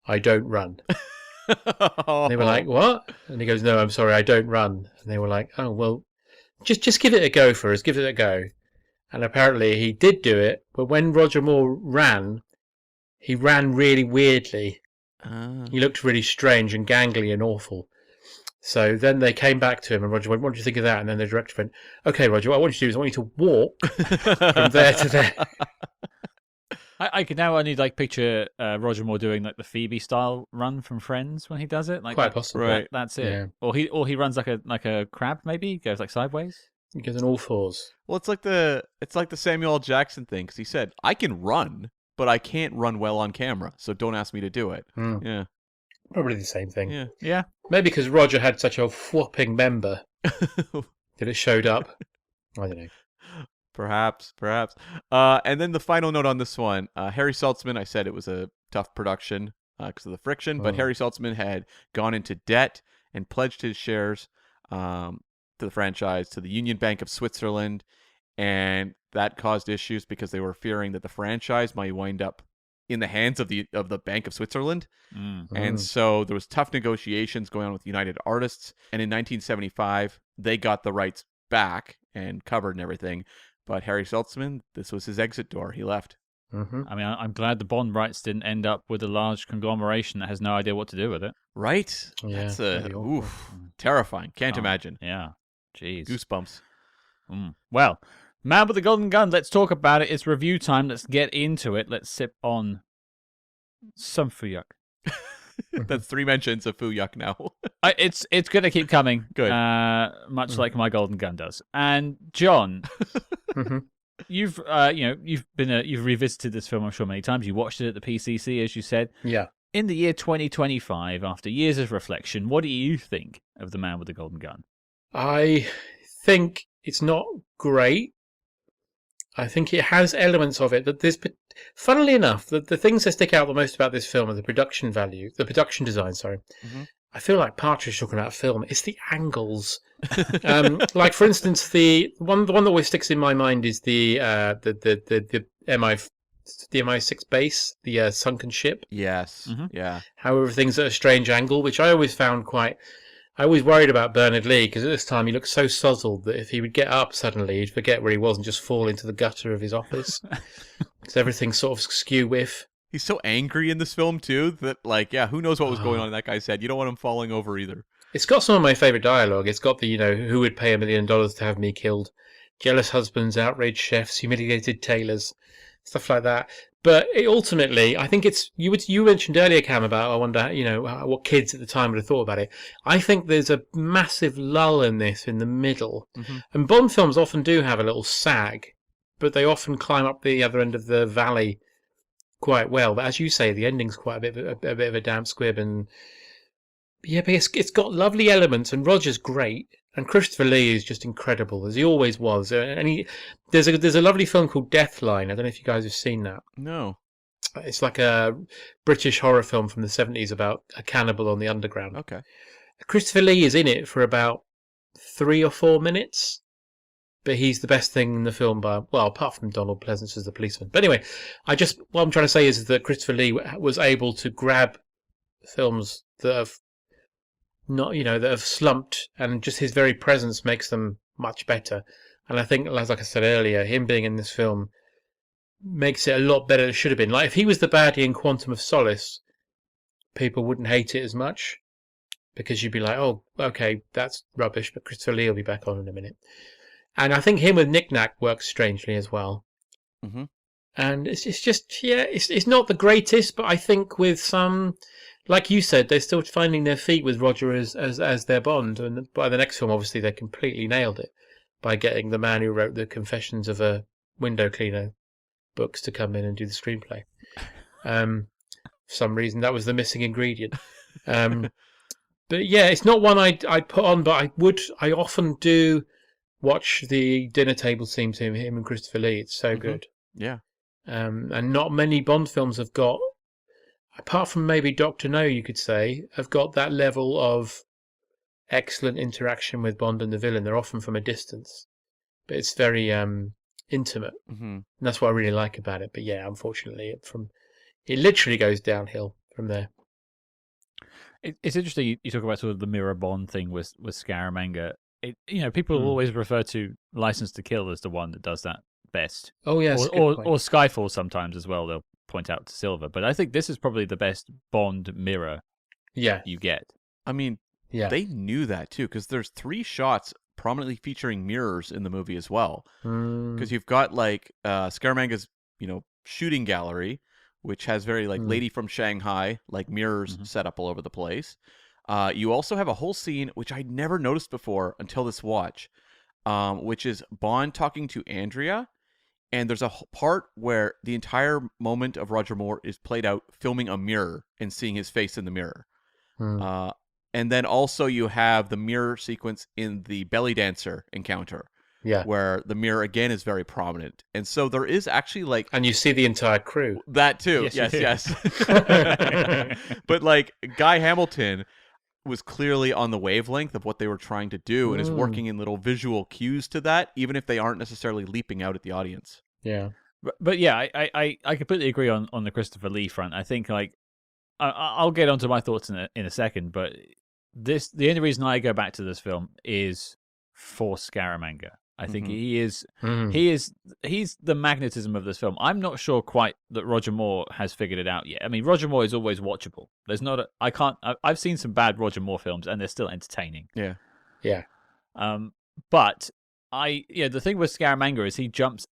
S3: I don't run. And they were like, what? And he goes, no, I'm sorry, I don't run. And they were like, oh, well, just give it a go for us. Give it a go. And apparently he did do it. But when Roger Moore ran, he ran really weirdly. He looked really strange and gangly and awful. So then they came back to him and Roger went, what do you think of that? And then the director went, okay, Roger, what I want you to do is I want you to walk from there to there.
S1: I can now only like picture Roger Moore doing like the Phoebe style run from Friends when he does it. Like
S3: Quite possible.
S2: Right.
S1: That's it.
S3: Yeah.
S1: Or he runs like a crab maybe, goes like sideways.
S3: He goes on all fours.
S2: Well, it's like the Samuel L. Jackson thing, because he said, I can run, but I can't run well on camera, so don't ask me to do it. Yeah.
S3: Probably the same thing.
S2: Yeah.
S1: Yeah.
S3: Maybe because Roger had such a whopping member that it showed up. I don't know.
S2: Perhaps. And then the final note on this one, Harry Saltzman, I said it was a tough production because of the friction, but Harry Saltzman had gone into debt and pledged his shares to the franchise to the Union Bank of Switzerland, and that caused issues because they were fearing that the franchise might wind up in the hands of the Bank of Switzerland. And so there was tough negotiations going on with United Artists, and in 1975 they got the rights back and covered and everything. But Harry Saltzman, this was his exit door. He left.
S3: Mm-hmm.
S1: I mean, I'm glad the Bond rights didn't end up with a large conglomeration that has no idea what to do with it.
S2: Right?
S3: Yeah,
S2: That's
S3: that'd be awful.
S2: terrifying. Can't
S1: Oh,
S2: imagine.
S1: Yeah. Jeez.
S2: Goosebumps.
S1: Well, Man with the Golden Gun, let's talk about it. It's review time. Let's get into it. Let's sip on some Fuyuk.
S2: That's 3 mentions of Fuyuk now.
S1: It's going to keep coming.
S2: Good.
S1: Much like my Golden Gun does. And John,
S3: Mm-hmm.
S1: you've revisited this film, I'm sure, many times. You watched it at the PCC, as you said.
S3: Yeah.
S1: In the year 2025, after years of reflection, what do you think of The Man with the Golden Gun?
S3: I think it's not great. I think it has elements of it that there's, funnily enough, the things that stick out the most about this film are the production value, the production design. Sorry, I feel like Partridge talking about film. It's the angles. Like for instance, the one that always sticks in my mind is the MI6 base, the sunken ship.
S2: Yes. Yeah.
S3: How everything's at a strange angle, which I always found quite. I always worried about Bernard Lee because at this time he looked so sozzled that if he would get up suddenly, he'd forget where he was and just fall into the gutter of his office. Because everything's sort of skew with.
S2: He's so angry in this film too that, like, yeah, who knows what was going on in that guy's head? You don't want him falling over either.
S3: It's got some of my favourite dialogue. It's got the, who would pay $1 million to have me killed? Jealous husbands, outraged chefs, humiliated tailors, stuff like that. But ultimately, I think it's you mentioned earlier, Cam, about I wonder what kids at the time would have thought about it. I think there's a massive lull in this in the middle, and Bond films often do have a little sag, but they often climb up the other end of the valley quite well. But as you say, the ending's quite a bit of a damp squib, and yeah, but it's got lovely elements, and Roger's great. And Christopher Lee is just incredible, as he always was. And there's a lovely film called Deathline. I don't know if you guys have seen that.
S2: No.
S3: It's like a British horror film from the 70s about a cannibal on the underground.
S2: Okay.
S3: Christopher Lee is in it for about 3 or 4 minutes, but he's the best thing in the film apart from Donald Pleasance as the policeman. But anyway, what I'm trying to say is that Christopher Lee was able to grab films that have that have slumped, and just his very presence makes them much better. And I think, like I said earlier, him being in this film makes it a lot better than it should have been. Like, if he was the baddie in Quantum of Solace, people wouldn't hate it as much, because you'd be like, oh, okay, that's rubbish, but Christopher Lee will be back on in a minute. And I think him with Knick Knack works strangely as well.
S2: Mm-hmm. And
S3: it's not the greatest, but I think with some... Like you said, they're still finding their feet with Roger as their Bond, and by the next film, obviously, they completely nailed it by getting the man who wrote the Confessions of a Window Cleaner books to come in and do the screenplay. For some reason, that was the missing ingredient. But yeah, it's not one I'd put on, but I often do watch the dinner table scene to him and Christopher Lee. It's so good.
S2: Yeah.
S3: And not many Bond films have got, apart from maybe Dr. No, you could say, have got that level of excellent interaction with Bond and the villain. They're often from a distance, but it's very intimate. And that's what I really like about it. But yeah, unfortunately, it literally goes downhill from there.
S1: It's interesting you talk about sort of the mirror Bond thing with Scaramanga. People always refer to License to Kill as the one that does that best.
S3: Oh yes,
S1: or Skyfall sometimes as well. They'll point out to Silver, but I think this is probably the best Bond mirror you get.
S2: I mean, they knew that too, because there's 3 shots prominently featuring mirrors in the movie as well. Because you've got like Scaramanga's shooting gallery, which has very like Lady from Shanghai like mirrors set up all over the place. You also have a whole scene which I'd never noticed before until this watch, which is Bond talking to Andrea. And there's a part where the entire moment of Roger Moore is played out filming a mirror and seeing his face in the mirror. And then also you have the mirror sequence in the belly dancer encounter.
S3: Yeah.
S2: Where the mirror again is very prominent. And so there is actually like...
S3: And you see the entire crew.
S2: That too. Yes. But like Guy Hamilton was clearly on the wavelength of what they were trying to do and is working in little visual cues to that, even if they aren't necessarily leaping out at the audience.
S3: Yeah.
S1: But yeah, I completely agree on the Christopher Lee front. I think like I'll get onto my thoughts in a second, but the only reason I go back to this film is for Scaramanga. I think
S2: Mhm.
S1: he's the magnetism of this film. I'm not sure quite that Roger Moore has figured it out yet. I mean, Roger Moore is always watchable. There's not I've seen some bad Roger Moore films and they're still entertaining.
S2: Yeah.
S3: Yeah.
S1: But the thing with Scaramanga is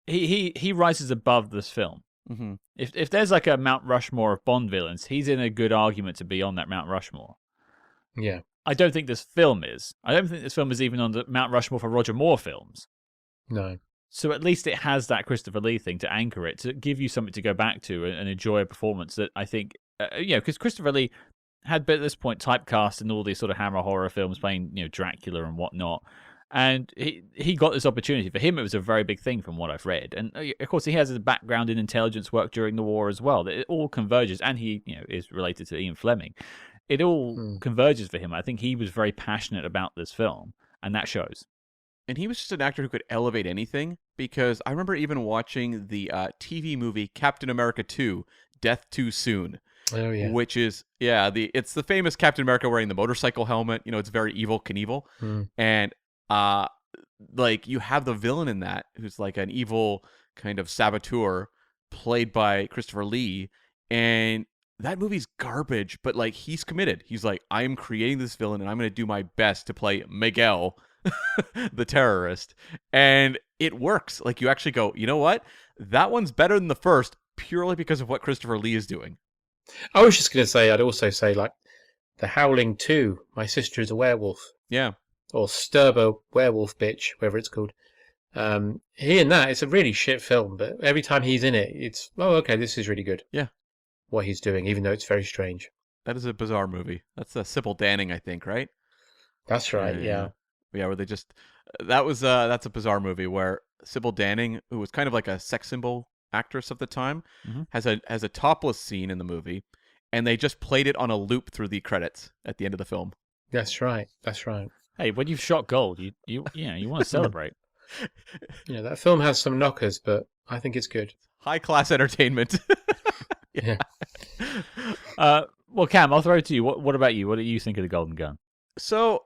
S1: he rises above this film.
S2: Mm-hmm.
S1: If there's like a Mount Rushmore of Bond villains, he's in a good argument to be on that Mount Rushmore.
S3: Yeah.
S1: I don't think this film is. I don't think this film is even on the Mount Rushmore for Roger Moore films.
S3: No.
S1: So at least it has that Christopher Lee thing to anchor it, to give you something to go back to and enjoy a performance that I think, because Christopher Lee had been at this point typecast in all these sort of Hammer horror films, playing Dracula and whatnot. And he got this opportunity. For him, it was a very big thing from what I've read. And of course, he has a background in intelligence work during the war as well. It all converges, and he is related to Ian Fleming. It all converges for him. I think he was very passionate about this film, and that shows.
S2: And he was just an actor who could elevate anything, because I remember even watching the TV movie Captain America 2, Death Too Soon.
S3: Oh, yeah.
S2: Which is, it's the famous Captain America wearing the motorcycle helmet. It's very Evel Knievel. And like, you have the villain in that who's like an evil kind of saboteur played by Christopher Lee, and that movie's garbage, but like, he's committed. He's like, I'm creating this villain and I'm going to do my best to play Miguel, the terrorist, and it works. Like, you actually go, you know what, that one's better than the first, purely because of what Christopher Lee is doing.
S3: I was just going to say, I'd also say, like, The Howling 2, My Sister is a Werewolf.
S2: Yeah.
S3: Or Sturbo Werewolf Bitch, whatever it's called. He and that, it's a really shit film, but every time he's in it, it's, oh, okay, this is really good.
S2: Yeah.
S3: What he's doing, even though it's very strange.
S2: That is a bizarre movie. That's Sybil Danning, I think, right?
S3: That's right, yeah.
S2: Yeah, where they just, that's a bizarre movie where Sybil Danning, who was kind of like a sex symbol actress of the time, has a topless scene in the movie, and they just played it on a loop through the credits at the end of the film.
S3: That's right.
S1: Hey, when you've shot gold, you want to celebrate.
S3: That film has some knockers, but I think it's good.
S2: High class entertainment.
S3: Yeah.
S1: Well, Cam, I'll throw it to you. What about you? What do you think of The Golden Gun?
S2: So,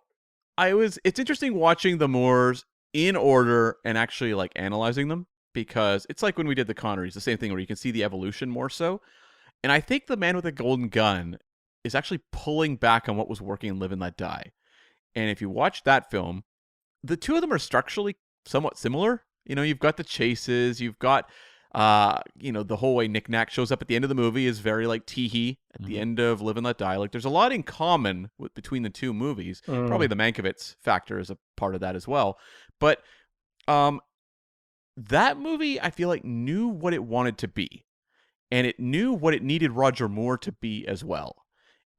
S2: it's interesting watching the Moores in order and actually like analyzing them, because it's like when we did the Connerys, the same thing where you can see the evolution more so. And I think The Man with the Golden Gun is actually pulling back on what was working in Live and Let Die. And if you watch that film, the two of them are structurally somewhat similar. You've got the chases, you've got, the whole way Nick Nack shows up at the end of the movie is very like Teehee at the end of Live and Let Die. Like, there's a lot in common between the two movies. Probably the Mankiewicz factor is a part of that as well. But that movie, I feel like, knew what it wanted to be. And it knew what it needed Roger Moore to be as well.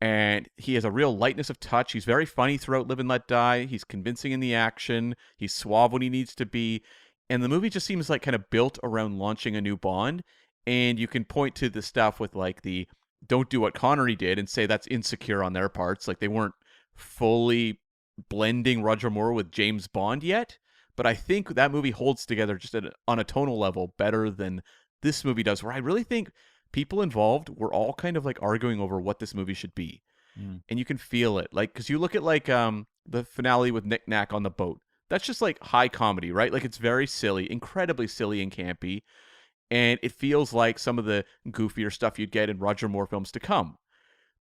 S2: And he has a real lightness of touch. He's very funny throughout Live and Let Die. He's convincing in the action. He's suave when he needs to be. And the movie just seems like kind of built around launching a new Bond. And you can point to the stuff with like the don't do what Connery did and say that's insecure on their parts. Like, they weren't fully blending Roger Moore with James Bond yet. But I think that movie holds together just on a tonal level better than this movie does, where I really think people involved were all kind of like arguing over what this movie should be. And you can feel it. Like, because you look at like the finale with Nick Nack on the boat. That's just like high comedy, right? Like, it's very silly, incredibly silly and campy. And it feels like some of the goofier stuff you'd get in Roger Moore films to come.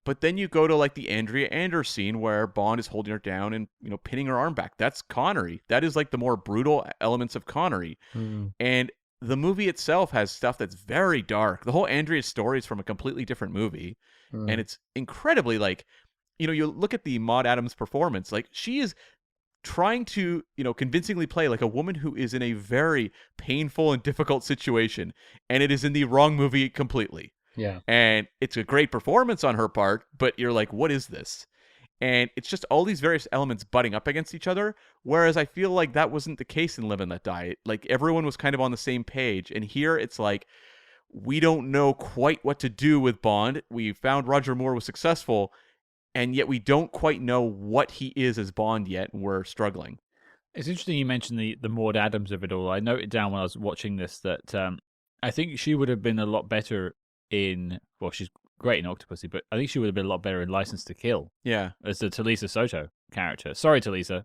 S2: But then you go to like the Andrea Anders scene where Bond is holding her down and, pinning her arm back. That's Connery. That is like the more brutal elements of Connery. And the movie itself has stuff that's very dark. The whole Andrea story is from a completely different movie. And it's incredibly like, you look at the Maud Adams performance, like, she is trying to, convincingly play like a woman who is in a very painful and difficult situation. And it is in the wrong movie completely.
S3: Yeah.
S2: And it's a great performance on her part, but you're like, what is this? And it's just all these various elements butting up against each other. Whereas I feel like that wasn't the case in Live and Let Die. Like, everyone was kind of on the same page. And here it's like, we don't know quite what to do with Bond. We found Roger Moore was successful, and yet we don't quite know what he is as Bond yet, and we're struggling.
S1: It's interesting you mentioned the Maud Adams of it all. I noted down when I was watching this that I think she would have been a lot better in, well, she's great in Octopussy, but I think she would have been a lot better in License to Kill
S2: Yeah.
S1: as the Talisa Soto character. Sorry, Talisa,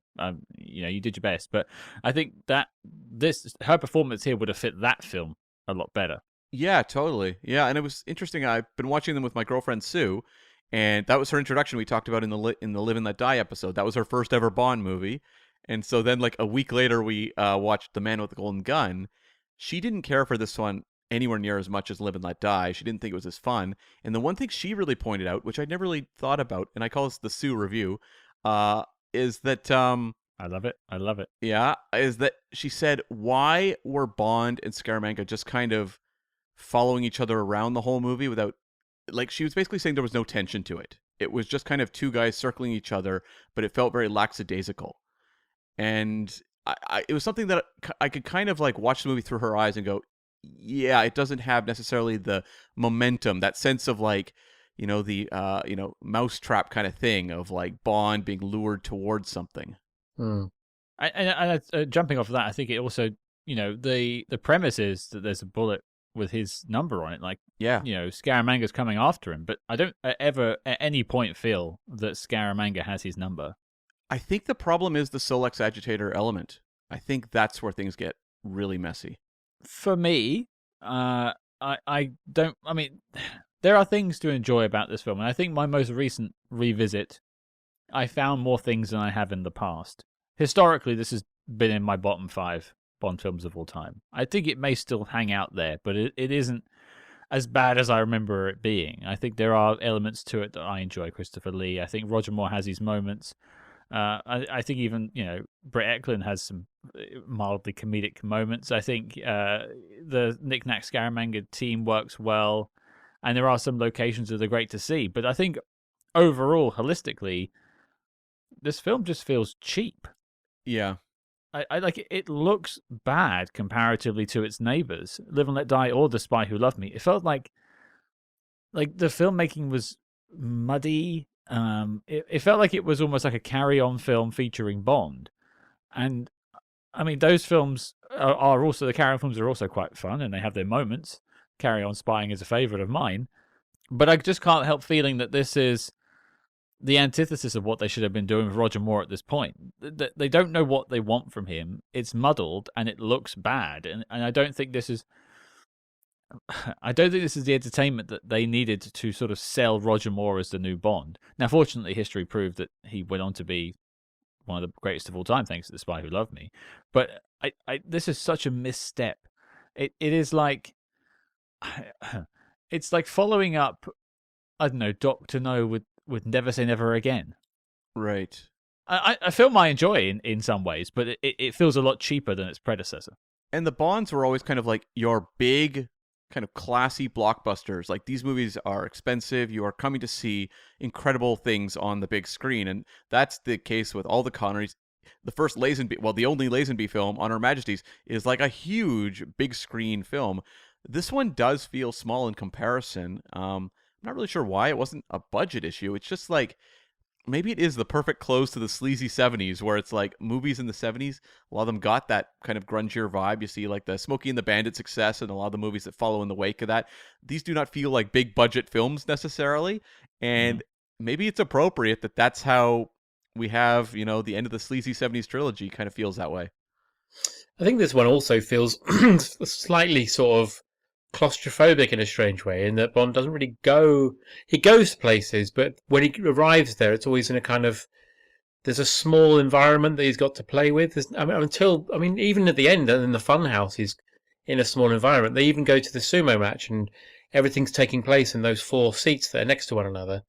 S1: you did your best, but I think that her performance here would have fit that film a lot better.
S2: Yeah, totally. Yeah, and it was interesting. I've been watching them with my girlfriend Sue, and that was her introduction. We talked about in the Live and Let Die episode. That was her first ever Bond movie, and so then like a week later, we watched The Man with the Golden Gun. She didn't care for this one anywhere near as much as Live and Let Die. She didn't think it was as fun. And the one thing she really pointed out, which I never really thought about, and I call this the Sue review, is that
S1: I love it. I love it.
S2: yeah, is that she said, why were Bond and Scaramanga just kind of following each other around the whole movie without, like, she was basically saying there was no tension to it. It was just kind of two guys circling each other, but it felt very lackadaisical. And it was something that I could kind of like watch the movie through her eyes and go, yeah, it doesn't have necessarily the momentum, that sense of like, the mousetrap kind of thing of like Bond being lured towards something.
S1: Jumping off of that, I think it also, the premise is that there's a bullet with his number on it, like,
S2: Yeah.
S1: Scaramanga's coming after him, but I don't ever at any point feel that Scaramanga has his number.
S2: I think the problem is the Solex agitator element. I think that's where things get really messy.
S1: For me, I don't. I mean, there are things to enjoy about this film, and I think my most recent revisit, I found more things than I have in the past. Historically, this has been in my bottom 5 Bond films of all time. I think it may still hang out there, but it isn't as bad as I remember it being. I think there are elements to it that I enjoy. Christopher Lee. I think Roger Moore has his moments. I think even Britt Ekland has some mildly comedic moments. I think the Knick Knack Scaramanga team works well, and there are some locations that are great to see. But I think overall, holistically, this film just feels cheap.
S2: Yeah.
S1: I like it. It looks bad comparatively to its neighbors, Live and Let Die or The Spy Who Loved Me. It felt like the filmmaking was muddy. It felt like it was almost like a carry-on film featuring Bond, and I mean those films are also, the carry-on films are also quite fun and they have their moments. Carry On Spying is a favorite of mine, but I just can't help feeling that this is the antithesis of what they should have been doing with Roger Moore at this point. They don't know what they want from him. It's muddled and it looks bad, and I don't think this is. I don't think this is the entertainment that they needed to sort of sell Roger Moore as the new Bond. Now, fortunately, history proved that he went on to be one of the greatest of all time, thanks to The Spy Who Loved Me. But this is such a misstep. It is like, it's like following up, I don't know, Doctor No with Never Say Never Again.
S2: Right.
S1: I film I enjoy in some ways, but it feels a lot cheaper than its predecessor.
S2: And the Bonds were always kind of like your big, kind of classy blockbusters. Like, these movies are expensive. You are coming to see incredible things on the big screen. And that's the case with all the Connerys. The first Lazenby, well, the only Lazenby film, On Her Majesty's, is like a huge big screen film. This one does feel small in comparison. I'm not really sure why. It wasn't a budget issue. It's just like, maybe it is the perfect close to the sleazy 70s, where it's like movies in the 70s, a lot of them got that kind of grungier vibe. You see like the Smokey and the Bandit success and a lot of the movies that follow in the wake of that. These do not feel like big budget films necessarily. And maybe it's appropriate that that's how we have, the end of the sleazy 70s trilogy kind of feels that way.
S3: I think this one also feels slightly sort of claustrophobic in a strange way, in that Bond doesn't really go. He goes to places, but when he arrives there, it's always in a kind of, there's a small environment that he's got to play with. Even at the end, in the fun house, he's in a small environment. They even go to the sumo match, and everything's taking place in those 4 seats that are next to one another,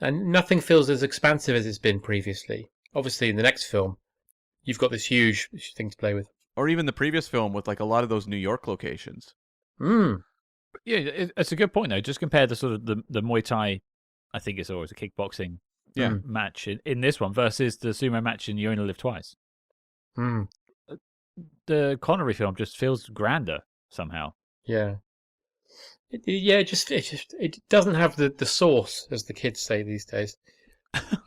S3: and nothing feels as expansive as it's been previously. Obviously, in the next film, you've got this huge thing to play with.
S2: Or even the previous film with like a lot of those New York locations.
S3: Mm.
S1: Yeah, it's a good point though. Just compare the sort of the Muay Thai, I think it's always a kickboxing match in this one versus the sumo match in You Only Live Twice.
S3: Mm.
S1: The Connery film just feels grander somehow.
S3: Yeah. It doesn't have the sauce, as the kids say these days.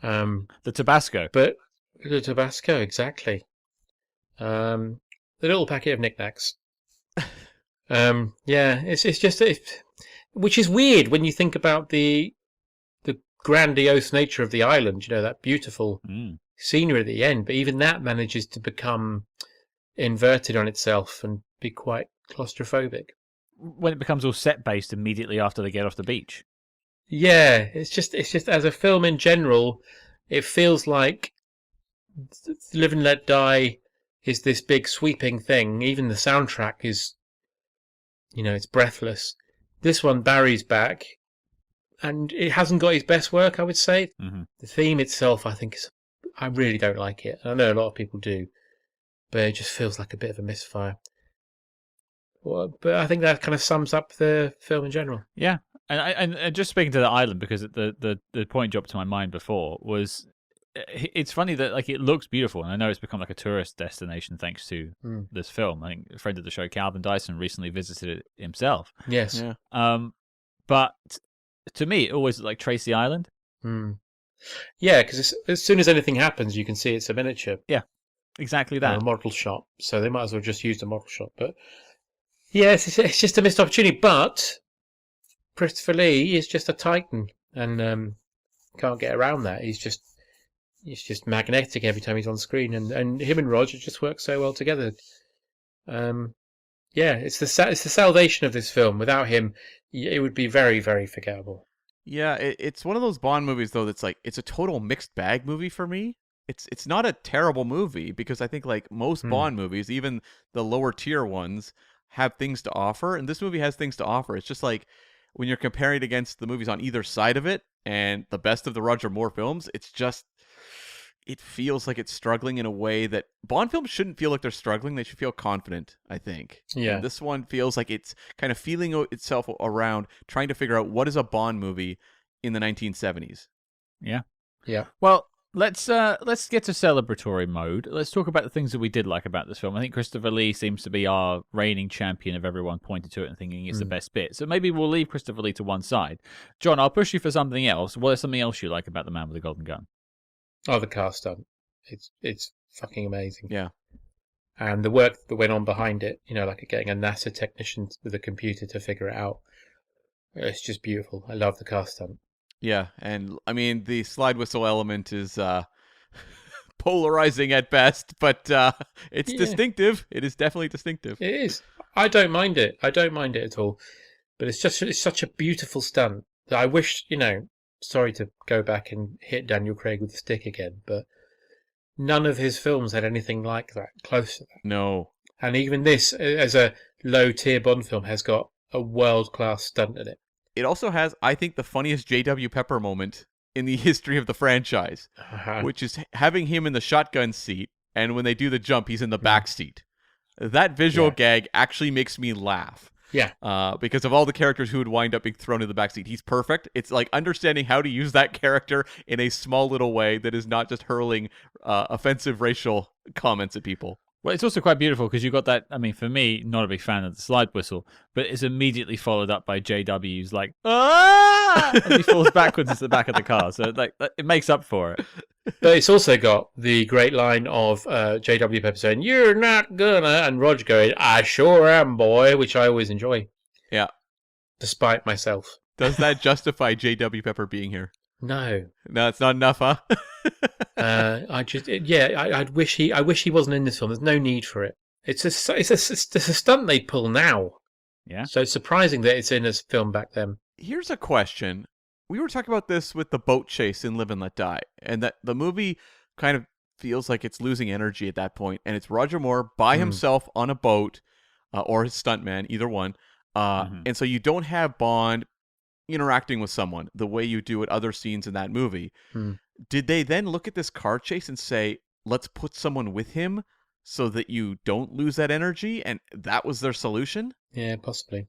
S1: The Tabasco.
S3: But the Tabasco, exactly. The little packet of knickknacks. It's just which is weird when you think about the grandiose nature of the island. That beautiful scenery at the end, but even that manages to become inverted on itself and be quite claustrophobic.
S1: When it becomes all set based immediately after they get off the beach.
S3: Yeah, it's just as a film in general, it feels like Live and Let Die is this big sweeping thing. Even the soundtrack is, it's breathless. This one, Barry's back, and it hasn't got his best work, I would say.
S1: Mm-hmm.
S3: The theme itself, I really don't like it. I know a lot of people do, but it just feels like a bit of a misfire. Well, but I think that kind of sums up the film in general.
S1: Yeah, and just speaking to the island, because the point dropped to my mind before was, it's funny that like it looks beautiful, and I know it's become like a tourist destination thanks to this film. I think a friend of the show, Calvin Dyson, recently visited it himself.
S3: Yes.
S2: Yeah.
S1: But to me, it always looked like Tracy Island.
S3: Yeah, because as soon as anything happens, you can see it's a miniature.
S1: Yeah, exactly that.
S3: A model shot. So they might as well just use the model shot. But yeah, it's just a missed opportunity. But Christopher Lee is just a titan, and can't get around that. He's just magnetic every time he's on screen, and him and Roger just work so well together. Yeah, it's the salvation of this film. Without him, it would be very, very forgettable.
S2: Yeah, it's one of those Bond movies though that's like it's a total mixed bag movie for me. It's not a terrible movie because I think like most Bond movies, even the lower tier ones, have things to offer, and this movie has things to offer. It's just like when you're comparing it against the movies on either side of it and the best of the Roger Moore films, it feels like it's struggling in a way that Bond films shouldn't feel like they're struggling. They should feel confident, I think.
S3: Yeah.
S2: And this one feels like it's kind of feeling itself around, trying to figure out what is a Bond movie in the 1970s.
S1: Yeah.
S3: Yeah.
S1: Well, let's get to celebratory mode. Let's talk about the things that we did like about this film. I think Christopher Lee seems to be our reigning champion of everyone pointing to it and thinking it's the best bit. So maybe we'll leave Christopher Lee to one side. John, I'll push you for something else. What is something else you like about The Man with the Golden Gun?
S3: Oh, the car stunt. It's fucking amazing.
S2: Yeah.
S3: And the work that went on behind it, like getting a NASA technician with a computer to figure it out. It's just beautiful. I love the car stunt.
S2: Yeah, and I mean, the slide whistle element is polarizing at best, but it's distinctive. It is definitely distinctive.
S3: It is. I don't mind it. I don't mind it at all. But it's such a beautiful stunt that I wish, sorry to go back and hit Daniel Craig with the stick again, but none of his films had anything like that, close to that.
S2: No.
S3: And even this, as a low-tier Bond film, has got a world-class stunt in it.
S2: It also has, I think, the funniest J.W. Pepper moment in the history of the franchise, which is having him in the shotgun seat, and when they do the jump, he's in the back seat. That visual gag actually makes me laugh.
S3: Yeah.
S2: Because of all the characters who would wind up being thrown in the backseat, he's perfect. It's like understanding how to use that character in a small little way that is not just hurling offensive racial comments at people.
S1: Well, it's also quite beautiful because you got that. I mean, for me, not a big fan of the slide whistle, but it's immediately followed up by JW's like, ah! As he falls backwards into the back of the car. So like it makes up for it.
S3: But it's also got the great line of J.W. Pepper saying, "You're not gonna," and Roger going, "I sure am, boy," which I always enjoy.
S2: Yeah.
S3: Despite myself.
S2: Does that justify J.W. Pepper being here?
S3: No.
S2: No, it's not enough, huh?
S3: I wish he wasn't in this film. There's no need for it. It's a stunt they pull now.
S1: Yeah.
S3: So it's surprising that it's in this film back then.
S2: Here's a question. We were talking about this with the boat chase in Live and Let Die, and that the movie kind of feels like it's losing energy at that point, and it's Roger Moore by himself on a boat, or his stuntman, either one. And so you don't have Bond interacting with someone the way you do at other scenes in that movie. Did they then look at this car chase and say, let's put someone with him so that you don't lose that energy? And that was their solution?
S3: Yeah, possibly.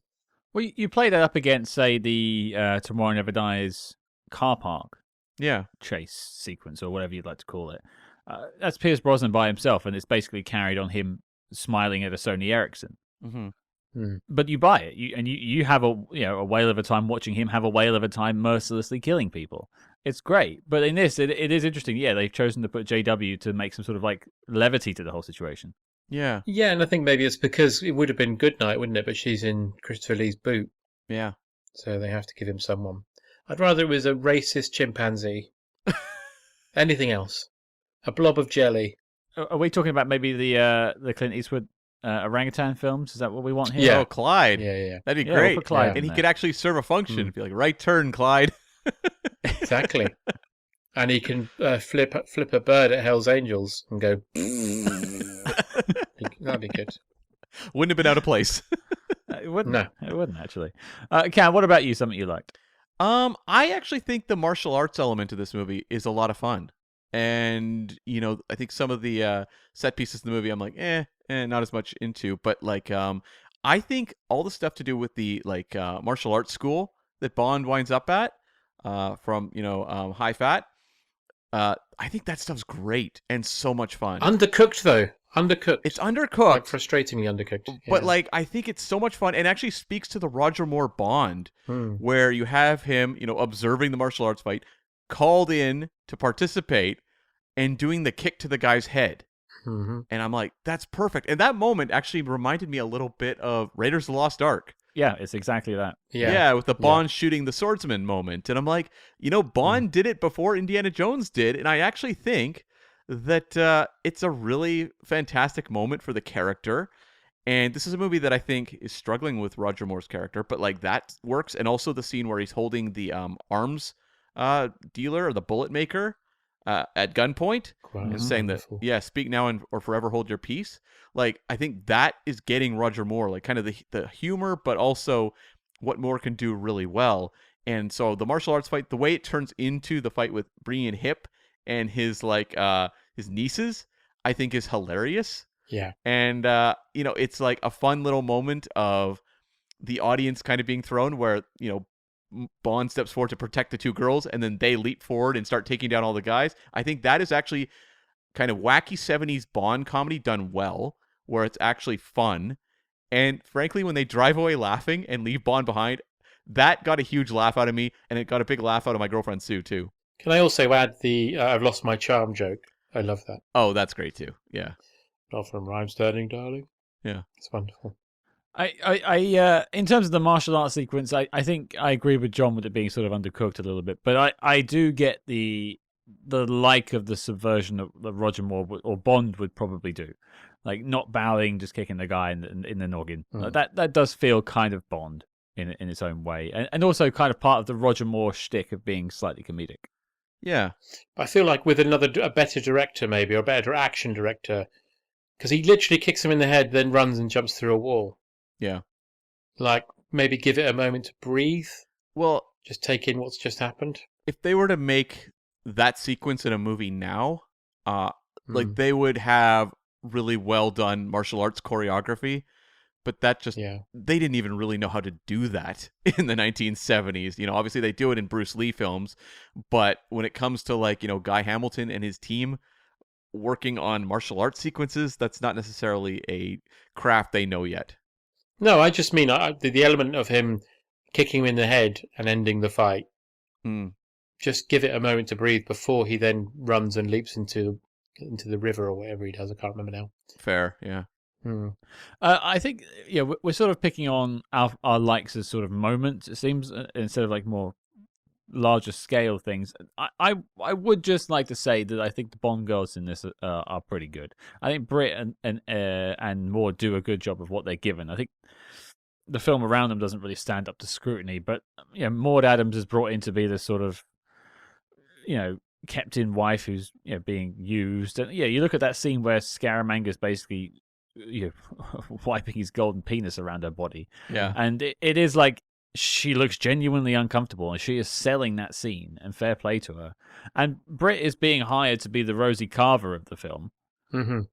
S1: Well, you play that up against, say, the Tomorrow Never Dies car park chase sequence, or whatever you'd like to call it. That's Pierce Brosnan by himself, and it's basically carried on him smiling at a Sony Ericsson. But you buy it, you have a whale of a time watching him have a whale of a time mercilessly killing people. It's great, but in this, it is interesting. Yeah, they've chosen to put JW to make some sort of like levity to the whole situation.
S2: Yeah,
S3: and I think maybe it's because it would have been Goodnight, wouldn't it? But she's in Christopher Lee's boot.
S2: Yeah.
S3: So they have to give him someone. I'd rather it was a racist chimpanzee. Anything else. A blob of jelly.
S1: Are we talking about maybe the Clint Eastwood orangutan films? Is that what we want here?
S3: Yeah.
S2: Oh, Clyde.
S3: Yeah.
S2: That'd be
S1: Yeah, we'll
S2: great.
S1: put Clyde in
S2: And he
S1: there.
S2: could actually serve a function. Be like, right turn, Clyde.
S3: Exactly. And he can flip a bird at Hell's Angels and go. That'd be good.
S2: Wouldn't have been out of place.
S1: It wouldn't.
S3: No.
S1: It wouldn't actually. Cam, what about you? Something you liked?
S2: I actually think the martial arts element of this movie is a lot of fun. And, I think some of the set pieces in the movie I'm like, not as much into. But, like, I think all the stuff to do with the, like, martial arts school that Bond winds up at from, High Fat, I think that stuff's great and so much fun.
S3: Undercooked, though. Undercooked.
S2: It's undercooked.
S3: Like, frustratingly undercooked.
S2: But,
S3: Yeah.
S2: like, I think it's so much fun and actually speaks to the Roger Moore Bond, where you have him, observing the martial arts fight, called in to participate, and doing the kick to the guy's head.
S3: Mm-hmm.
S2: And I'm like, that's perfect. And that moment actually reminded me a little bit of Raiders of the Lost Ark.
S1: Yeah, it's exactly that.
S3: Yeah.
S2: With the Bond shooting the swordsman moment. And I'm like, Bond did it before Indiana Jones did. And I actually think that it's a really fantastic moment for the character. And this is a movie that I think is struggling with Roger Moore's character, but like that works. And also the scene where he's holding the arms dealer or the bullet maker at gunpoint and saying
S3: wonderful.
S2: that, speak now or forever hold your peace. Like, I think that is getting Roger Moore, like kind of the humor, but also what Moore can do really well. And so the martial arts fight, the way it turns into the fight with Brian Hip and his like his nieces, I think is hilarious.
S3: Yeah.
S2: And it's like a fun little moment of the audience kind of being thrown where, Bond steps forward to protect the two girls and then they leap forward and start taking down all the guys. I think that is actually kind of wacky 70s Bond comedy done well, where it's actually fun. And frankly, when they drive away laughing and leave Bond behind, that got a huge laugh out of me, and it got a big laugh out of my girlfriend Sue too.
S3: Can I also add the I've lost my charm joke? I love that.
S2: Oh, that's great too. Yeah.
S3: Not from rhyme standing, darling.
S2: Yeah.
S3: It's wonderful.
S1: I in terms of the martial arts sequence, I think I agree with John with it being sort of undercooked a little bit, but I do get the like of the subversion that Roger Moore or Bond would probably do, like not bowing, just kicking the guy in the noggin. That does feel kind of Bond in its own way, and also kind of part of the Roger Moore shtick of being slightly comedic.
S2: Yeah.
S3: I feel like with a better director maybe, or a better action director, because he literally kicks him in the head, then runs and jumps through a wall.
S2: Yeah.
S3: Like, maybe give it a moment to breathe.
S2: Well,
S3: just take in what's just happened.
S2: If they were to make that sequence in a movie now, like they would have really well done martial arts choreography, but that just they didn't even really know how to do that in the 1970s. Obviously they do it in Bruce Lee films, but when it comes to like, Guy Hamilton and his team working on martial arts sequences, that's not necessarily a craft they know yet.
S3: No, I just mean the element of him kicking him in the head and ending the fight. Just give it a moment to breathe before he then runs and leaps into the river or whatever he does. I can't remember now.
S2: Fair, yeah.
S1: I think we're sort of picking on our likes as sort of moments, it seems, instead of like more larger scale things. I would just like to say that I think the Bond girls in this are pretty good. I think Britt and Moore do a good job of what they're given. I think the film around them doesn't really stand up to scrutiny, but Maud Adams is brought in to be this sort of kept-in wife who's being used. And you look at that scene where Scaramanga's basically wiping his golden penis around her body.
S2: Yeah,
S1: and it is like she looks genuinely uncomfortable, and she is selling that scene. And fair play to her. And Britt is being hired to be the Rosie Carver of the film, and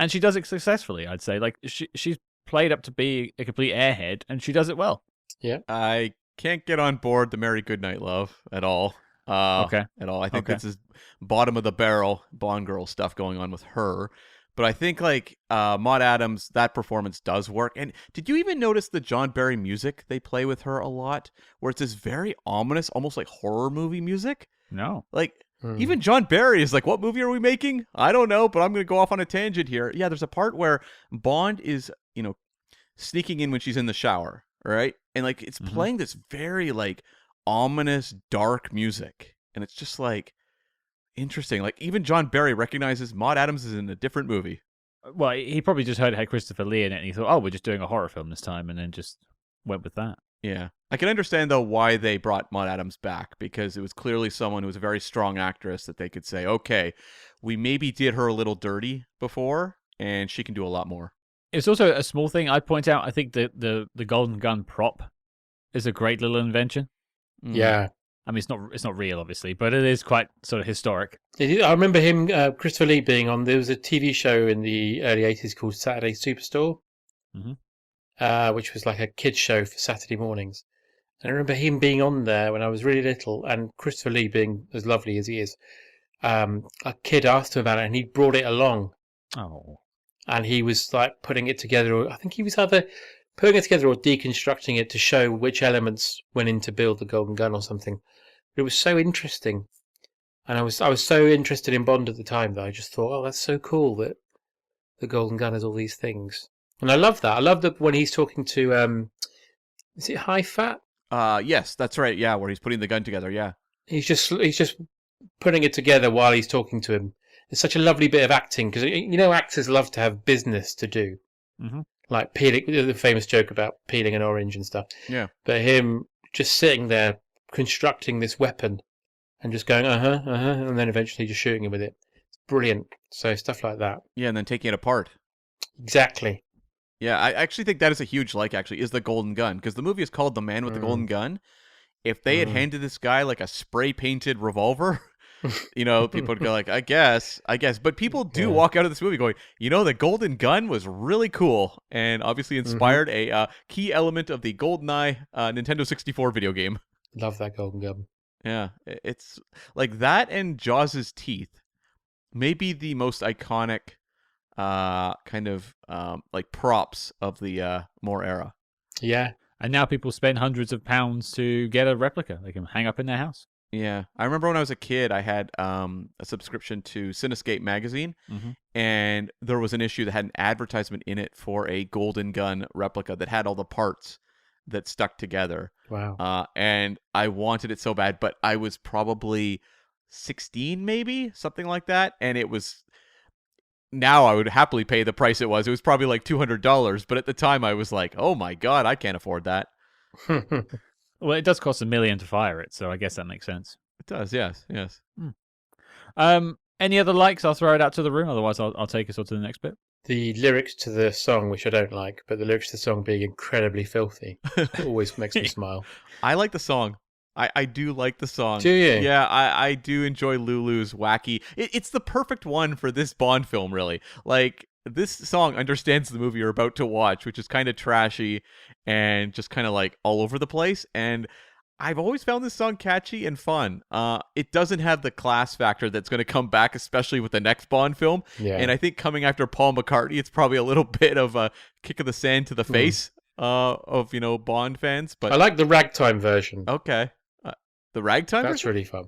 S1: she does it successfully. I'd say, like she's played up to be a complete airhead, and she does it well.
S3: Yeah,
S2: I can't get on board the Merry Goodnight Love at all.
S1: Okay.
S2: At all. I think this is bottom of the barrel Bond girl stuff going on with her. But I think like Maud Adams, that performance does work. And did you even notice the John Barry music they play with her a lot, where it's this very ominous, almost like horror movie music?
S1: No.
S2: Like even John Barry is like, what movie are we making? I don't know, but I'm going to go off on a tangent here. Yeah, there's a part where Bond is, sneaking in when she's in the shower, right? and like it's playing this very like ominous, dark music, and it's just like interesting. Like even John Barry recognizes Maude Adams is in a different movie.
S1: Well, he probably just heard it had Christopher Lee in it, and he thought, "Oh, we're just doing a horror film this time," and then just went with that.
S2: Yeah, I can understand though why they brought Maude Adams back, because it was clearly someone who was a very strong actress that they could say, okay, we maybe did her a little dirty before, and she can do a lot more.
S1: It's also a small thing I'd point out. I think the Golden Gun prop is a great little invention.
S3: Yeah.
S1: I mean, it's not real, obviously, but it is quite sort of historic.
S3: I remember him, Christopher Lee, being on. There was a TV show in the early 80s called Saturday Superstore, which was like a kids show for Saturday mornings. And I remember him being on there when I was really little, and Christopher Lee being as lovely as he is. A kid asked him about it, and he brought it along.
S1: Oh.
S3: And he was like putting it together, or I think he was either putting it together or deconstructing it to show which elements went in to build the Golden Gun or something. It was so interesting, and I was so interested in Bond at the time that I just thought, oh, that's so cool that the Golden Gun has all these things, and I love that. I love that when he's talking to is it High Fat?
S2: Yes, that's right. Yeah, where he's putting the gun together. Yeah,
S3: He's just putting it together while he's talking to him. It's such a lovely bit of acting, because actors love to have business to do, like peeling, the famous joke about peeling an orange and stuff.
S2: Yeah,
S3: but him just sitting there constructing this weapon and just going and then eventually just shooting him with it. It's brilliant. So stuff like that.
S2: yeah, and then taking it apart.
S3: Exactly.
S2: Yeah, I actually think that is a huge actually, is the Golden Gun, because the movie is called The Man with the Golden Gun. If they had handed this guy like a spray painted revolver, people would go like, I guess. But people do walk out of this movie going, the Golden Gun was really cool, and obviously inspired a key element of the GoldenEye Nintendo 64 video game.
S3: Love that Golden Gun.
S2: Yeah, it's like that and Jaws' teeth may be the most iconic kind of like props of the Moore era.
S3: Yeah.
S1: And now people spend hundreds of pounds to get a replica they can hang up in their house.
S2: Yeah, I remember when I was a kid, I had a subscription to Cinescape magazine, and there was an issue that had an advertisement in it for a Golden Gun replica that had all the parts that stuck together.
S3: Wow.
S2: And I wanted it so bad, but I was probably 16, maybe something like that, and it was. Now I would happily pay the price it was. It was probably like $200, but at the time I was like, "Oh my god, I can't afford that."
S1: Well, it does cost $1 million to fire it, so I guess that makes sense.
S2: It does, yes.
S1: Any other likes? I'll throw it out to the room. Otherwise, I'll take us on to the next bit.
S3: The lyrics to the song, which I don't like, but the lyrics to the song being incredibly filthy, always makes me smile.
S2: I like the song. I do like the song.
S3: Do you?
S2: Yeah, I do enjoy Lulu's wacky. It's the perfect one for this Bond film, really. Like, this song understands the movie you're about to watch, which is kind of trashy and just kind of like all over the place. And I've always found this song catchy and fun. It doesn't have the class factor that's going to come back, especially with the next Bond film.
S3: Yeah.
S2: And I think coming after Paul McCartney, it's probably a little bit of a kick of the sand to the face of Bond fans. But
S3: I like the ragtime version.
S2: Okay. The ragtime
S3: That's
S2: version?
S3: really fun.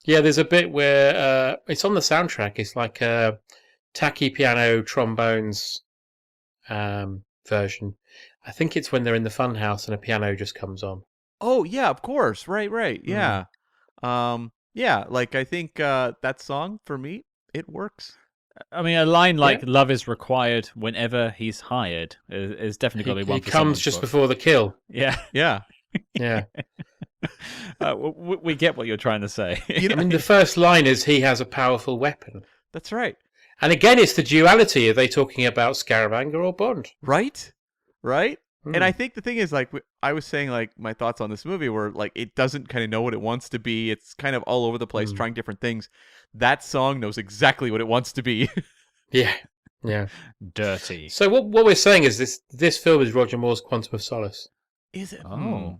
S3: Yeah, there's a bit where it's on the soundtrack. It's like a tacky piano trombones version. I think it's when they're in the fun house and a piano just comes on.
S2: Oh, yeah, of course. Right. Yeah. Yeah, like I think that song for me, it works.
S1: I mean, a line like "Love is required whenever he's hired" is definitely got to be one.
S3: He comes just before the kill.
S1: Yeah.
S3: Yeah.
S1: We get what you're trying to say.
S3: I mean, the first line is he has a powerful weapon.
S2: That's right.
S3: And again, it's the duality. Are they talking about Scaramanga or Bond?
S2: Right. And I think the thing is, like, I was saying, like, my thoughts on this movie were, like, it doesn't kind of know what it wants to be. It's kind of all over the place, trying different things. That song knows exactly what it wants to be.
S3: Yeah.
S1: Dirty.
S3: So what we're saying is this film is Roger Moore's Quantum of Solace.
S2: Is it?
S1: Oh.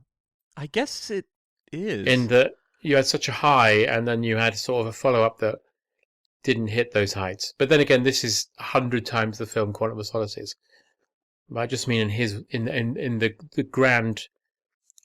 S2: I guess it is.
S3: In that you had such a high, and then you had sort of a follow-up that didn't hit those heights. But then again, this is 100 times the film Quantum of Solace is. I just mean in the grand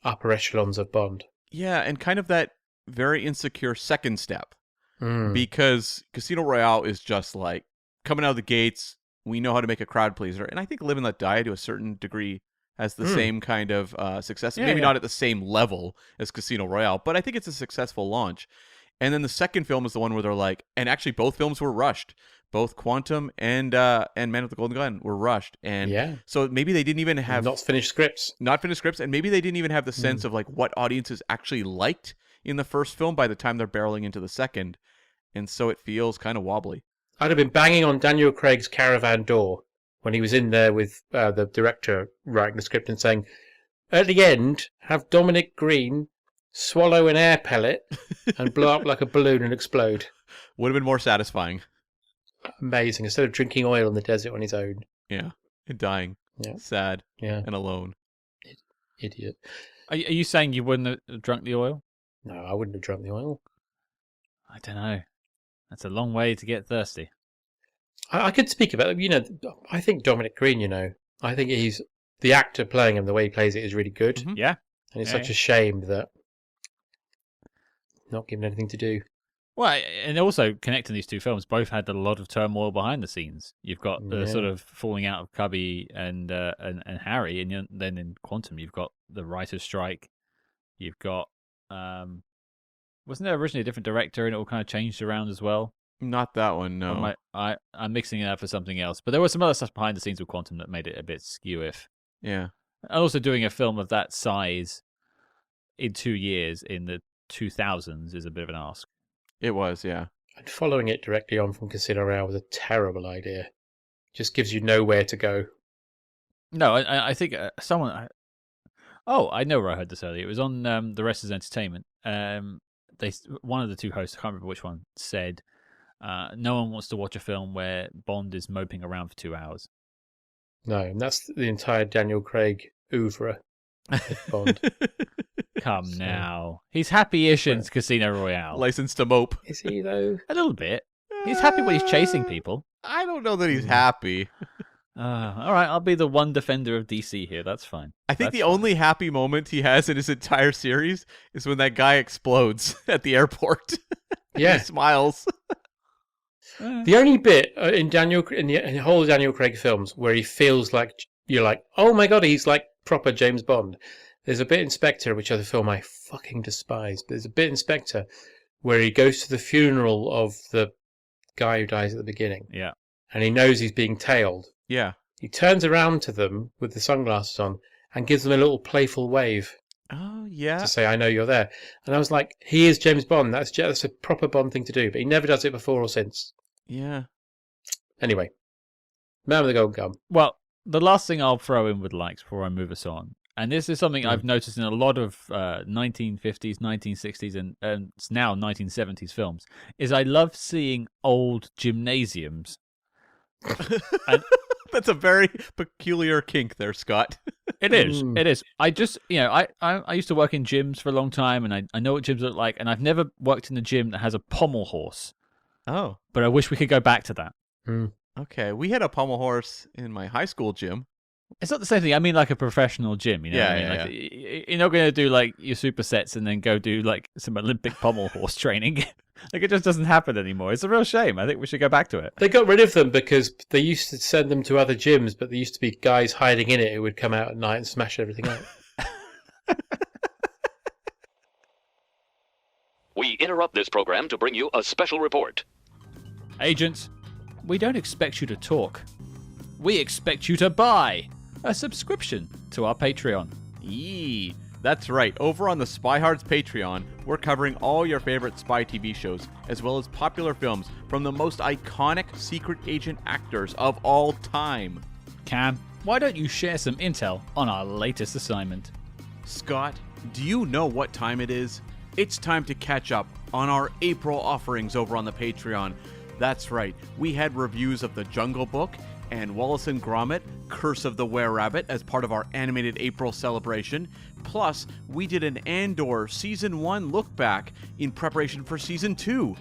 S3: upper echelons of Bond.
S2: Yeah, and kind of that very insecure second step. Because Casino Royale is just like coming out of the gates, we know how to make a crowd pleaser. And I think Live and Let Die to a certain degree has the same kind of success.
S1: Yeah,
S2: Maybe
S1: yeah.
S2: not at the same level as Casino Royale, but I think it's a successful launch. And then the second film is the one where they're like, and actually both films were rushed. Both Quantum and Man with the Golden Gun were rushed. And so maybe they didn't even have...
S3: Not finished scripts.
S2: Not finished scripts, and maybe they didn't even have the sense of like what audiences actually liked in the first film by the time they're barreling into the second. And so it feels kind of wobbly.
S3: I'd have been banging on Daniel Craig's caravan door when he was in there with the director writing the script and saying, at the end, have Dominic Green swallow an air pellet and blow up like a balloon and explode.
S2: Would have been more satisfying.
S3: Amazing. Instead of drinking oil in the desert on his own.
S2: Yeah. And dying.
S3: Yeah.
S2: Sad.
S3: Yeah.
S2: And alone.
S3: Idiot.
S1: Are you saying you wouldn't have drunk the oil?
S3: No, I wouldn't have drunk the oil.
S1: I don't know. That's a long way to get thirsty.
S3: I could speak about it. I think Dominic Green, I think he's the actor playing him, the way he plays it is really good.
S2: Mhm.
S1: Yeah.
S3: And it's such a shame that not given anything to do.
S1: Well, and also connecting these two films, both had a lot of turmoil behind the scenes. You've got the sort of falling out of Cubby and Harry, and then in Quantum, you've got the writer's strike. You've got wasn't there originally a different director, and it all kind of changed around as well?
S2: Not that one, no.
S1: I'm mixing it up for something else, but there was some other stuff behind the scenes with Quantum that made it a bit skew-if.
S2: Yeah.
S1: And also doing a film of that size in 2 years in the 2000s is a bit of an ask.
S2: It was, yeah.
S3: And following it directly on from Casino Royale was a terrible idea. Just gives you nowhere to go.
S1: No, I think someone... I know where I heard this earlier. It was on The Rest is Entertainment. One of the two hosts, I can't remember which one, said no one wants to watch a film where Bond is moping around for 2 hours.
S3: No, and that's the entire Daniel Craig oeuvre with Bond.
S1: Come now. He's happy-ish in Casino Royale.
S2: License to mope.
S3: Is he, though?
S1: A little bit. He's happy when he's chasing people.
S2: I don't know that he's happy.
S1: All right, I'll be the one defender of DC here. That's fine.
S2: I think the only happy moment he has in his entire series is when that guy explodes at the airport.
S3: Yeah.
S2: He smiles.
S3: The only bit in the whole Daniel Craig films where he feels like you're like, oh my god, he's like proper James Bond. There's a bit in Spectre, which is a film I fucking despise, but there's a bit in Spectre where he goes to the funeral of the guy who dies at the beginning.
S1: Yeah.
S3: And he knows he's being tailed.
S2: Yeah.
S3: He turns around to them with the sunglasses on and gives them a little playful wave.
S2: Oh, yeah.
S3: To say, I know you're there. And I was like, he is James Bond. That's a proper Bond thing to do. But he never does it before or since.
S2: Yeah.
S3: Anyway. Man with the Golden Gun.
S1: Well, the last thing I'll throw in with likes before I move us on, and this is something I've noticed in a lot of 1950s, 1960s, and it's now 1970s films, is I love seeing old gymnasiums.
S2: That's a very peculiar kink there, Scott.
S1: It is. It is. I just, I used to work in gyms for a long time, and I know what gyms look like, and I've never worked in a gym that has a pommel horse.
S2: Oh.
S1: But I wish we could go back to that.
S2: Okay. We had a pommel horse in my high school gym.
S1: It's not the same thing. I mean, like a professional gym, you know what I mean? You're not going to do, like, your supersets and then go do, like, some Olympic pommel horse training. Like, it just doesn't happen anymore. It's a real shame. I think we should go back to it.
S3: They got rid of them because they used to send them to other gyms, but there used to be guys hiding in it who would come out at night and smash everything up.
S4: We interrupt this program to bring you a special report.
S1: Agents, we don't expect you to talk. We expect you to buy a subscription to our Patreon.
S2: Yee. That's right. Over on the SpyHards Patreon, we're covering all your favorite spy TV shows, as well as popular films from the most iconic secret agent actors of all time.
S1: Cam, why don't you share some intel on our latest assignment?
S2: Scott, do you know what time it is? It's time to catch up on our April offerings over on the Patreon. That's right. We had reviews of The Jungle Book and Wallace and Gromit, Curse of the Were-Rabbit as part of our animated April celebration. Plus, we did an Andor Season 1 look back in preparation for Season 2.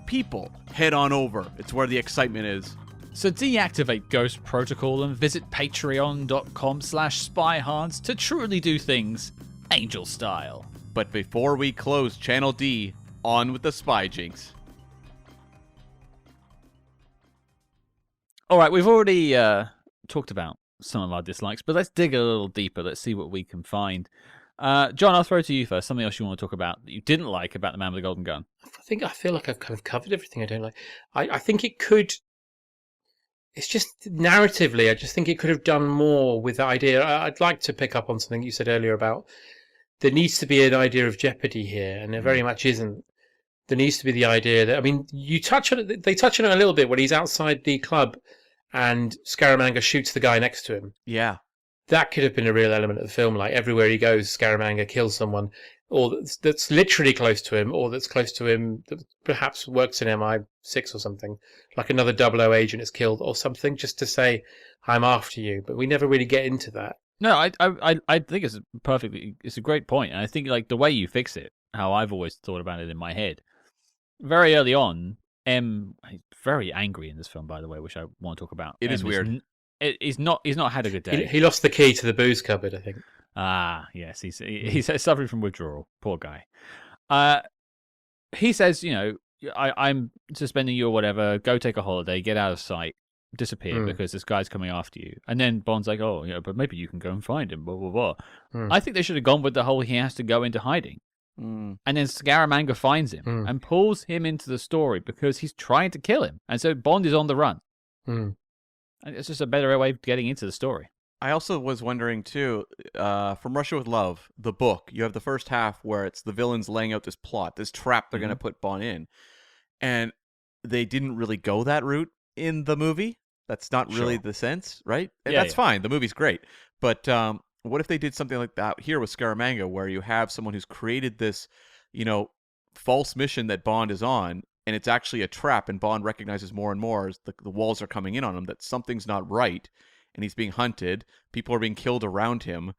S2: People, head on over. It's where the excitement is.
S1: So deactivate Ghost Protocol and visit patreon.com/spyhards to truly do things angel style.
S2: But before we close Channel D, on with the Spy Jinx.
S1: All right, we've already talked about some of our dislikes, but let's dig a little deeper. Let's see what we can find. John, I'll throw it to you first. Something else you want to talk about that you didn't like about The Man with the Golden Gun?
S3: I feel like I've kind of covered everything I don't like. I think it could. It's just narratively, I just think it could have done more with the idea. I'd like to pick up on something you said earlier about there needs to be an idea of jeopardy here, and there very much isn't. There needs to be the idea that, I mean, you touch on it. They touch on it a little bit when he's outside the club and Scaramanga shoots the guy next to him.
S2: Yeah.
S3: That could have been a real element of the film. Like everywhere he goes, Scaramanga kills someone, or that's literally close to him, or that's close to him that perhaps works in MI6 or something. Like another 00 agent is killed or something, just to say, I'm after you. But we never really get into that.
S1: No, I think it's a great point, and I think like the way you fix it, how I've always thought about it in my head, very early on, he's very angry in this film, by the way, which I want to talk about.
S2: It is weird.
S1: He's not had a good day.
S3: He lost the key to the booze cupboard, I think.
S1: Ah, yes, he's suffering from withdrawal. Poor guy. He says, I'm suspending you or whatever. Go take a holiday. Get out of sight. Disappear because this guy's coming after you. And then Bond's like, oh, but maybe you can go and find him. Blah blah blah. I think they should have gone with the whole he has to go into hiding. And then Scaramanga finds him and pulls him into the story because he's trying to kill him. And so Bond is on the run. And it's just a better way of getting into the story.
S2: I also was wondering, too, from Russia with Love, the book, you have the first half where it's the villains laying out this plot, this trap they're going to put Bond in. And they didn't really go that route in the movie. That's not really the sense, right? And that's fine. The movie's great. But what if they did something like that here with Scaramanga, where you have someone who's created this, false mission that Bond is on, and it's actually a trap, and Bond recognizes more and more as the walls are coming in on him that something's not right, and he's being hunted, people are being killed around him,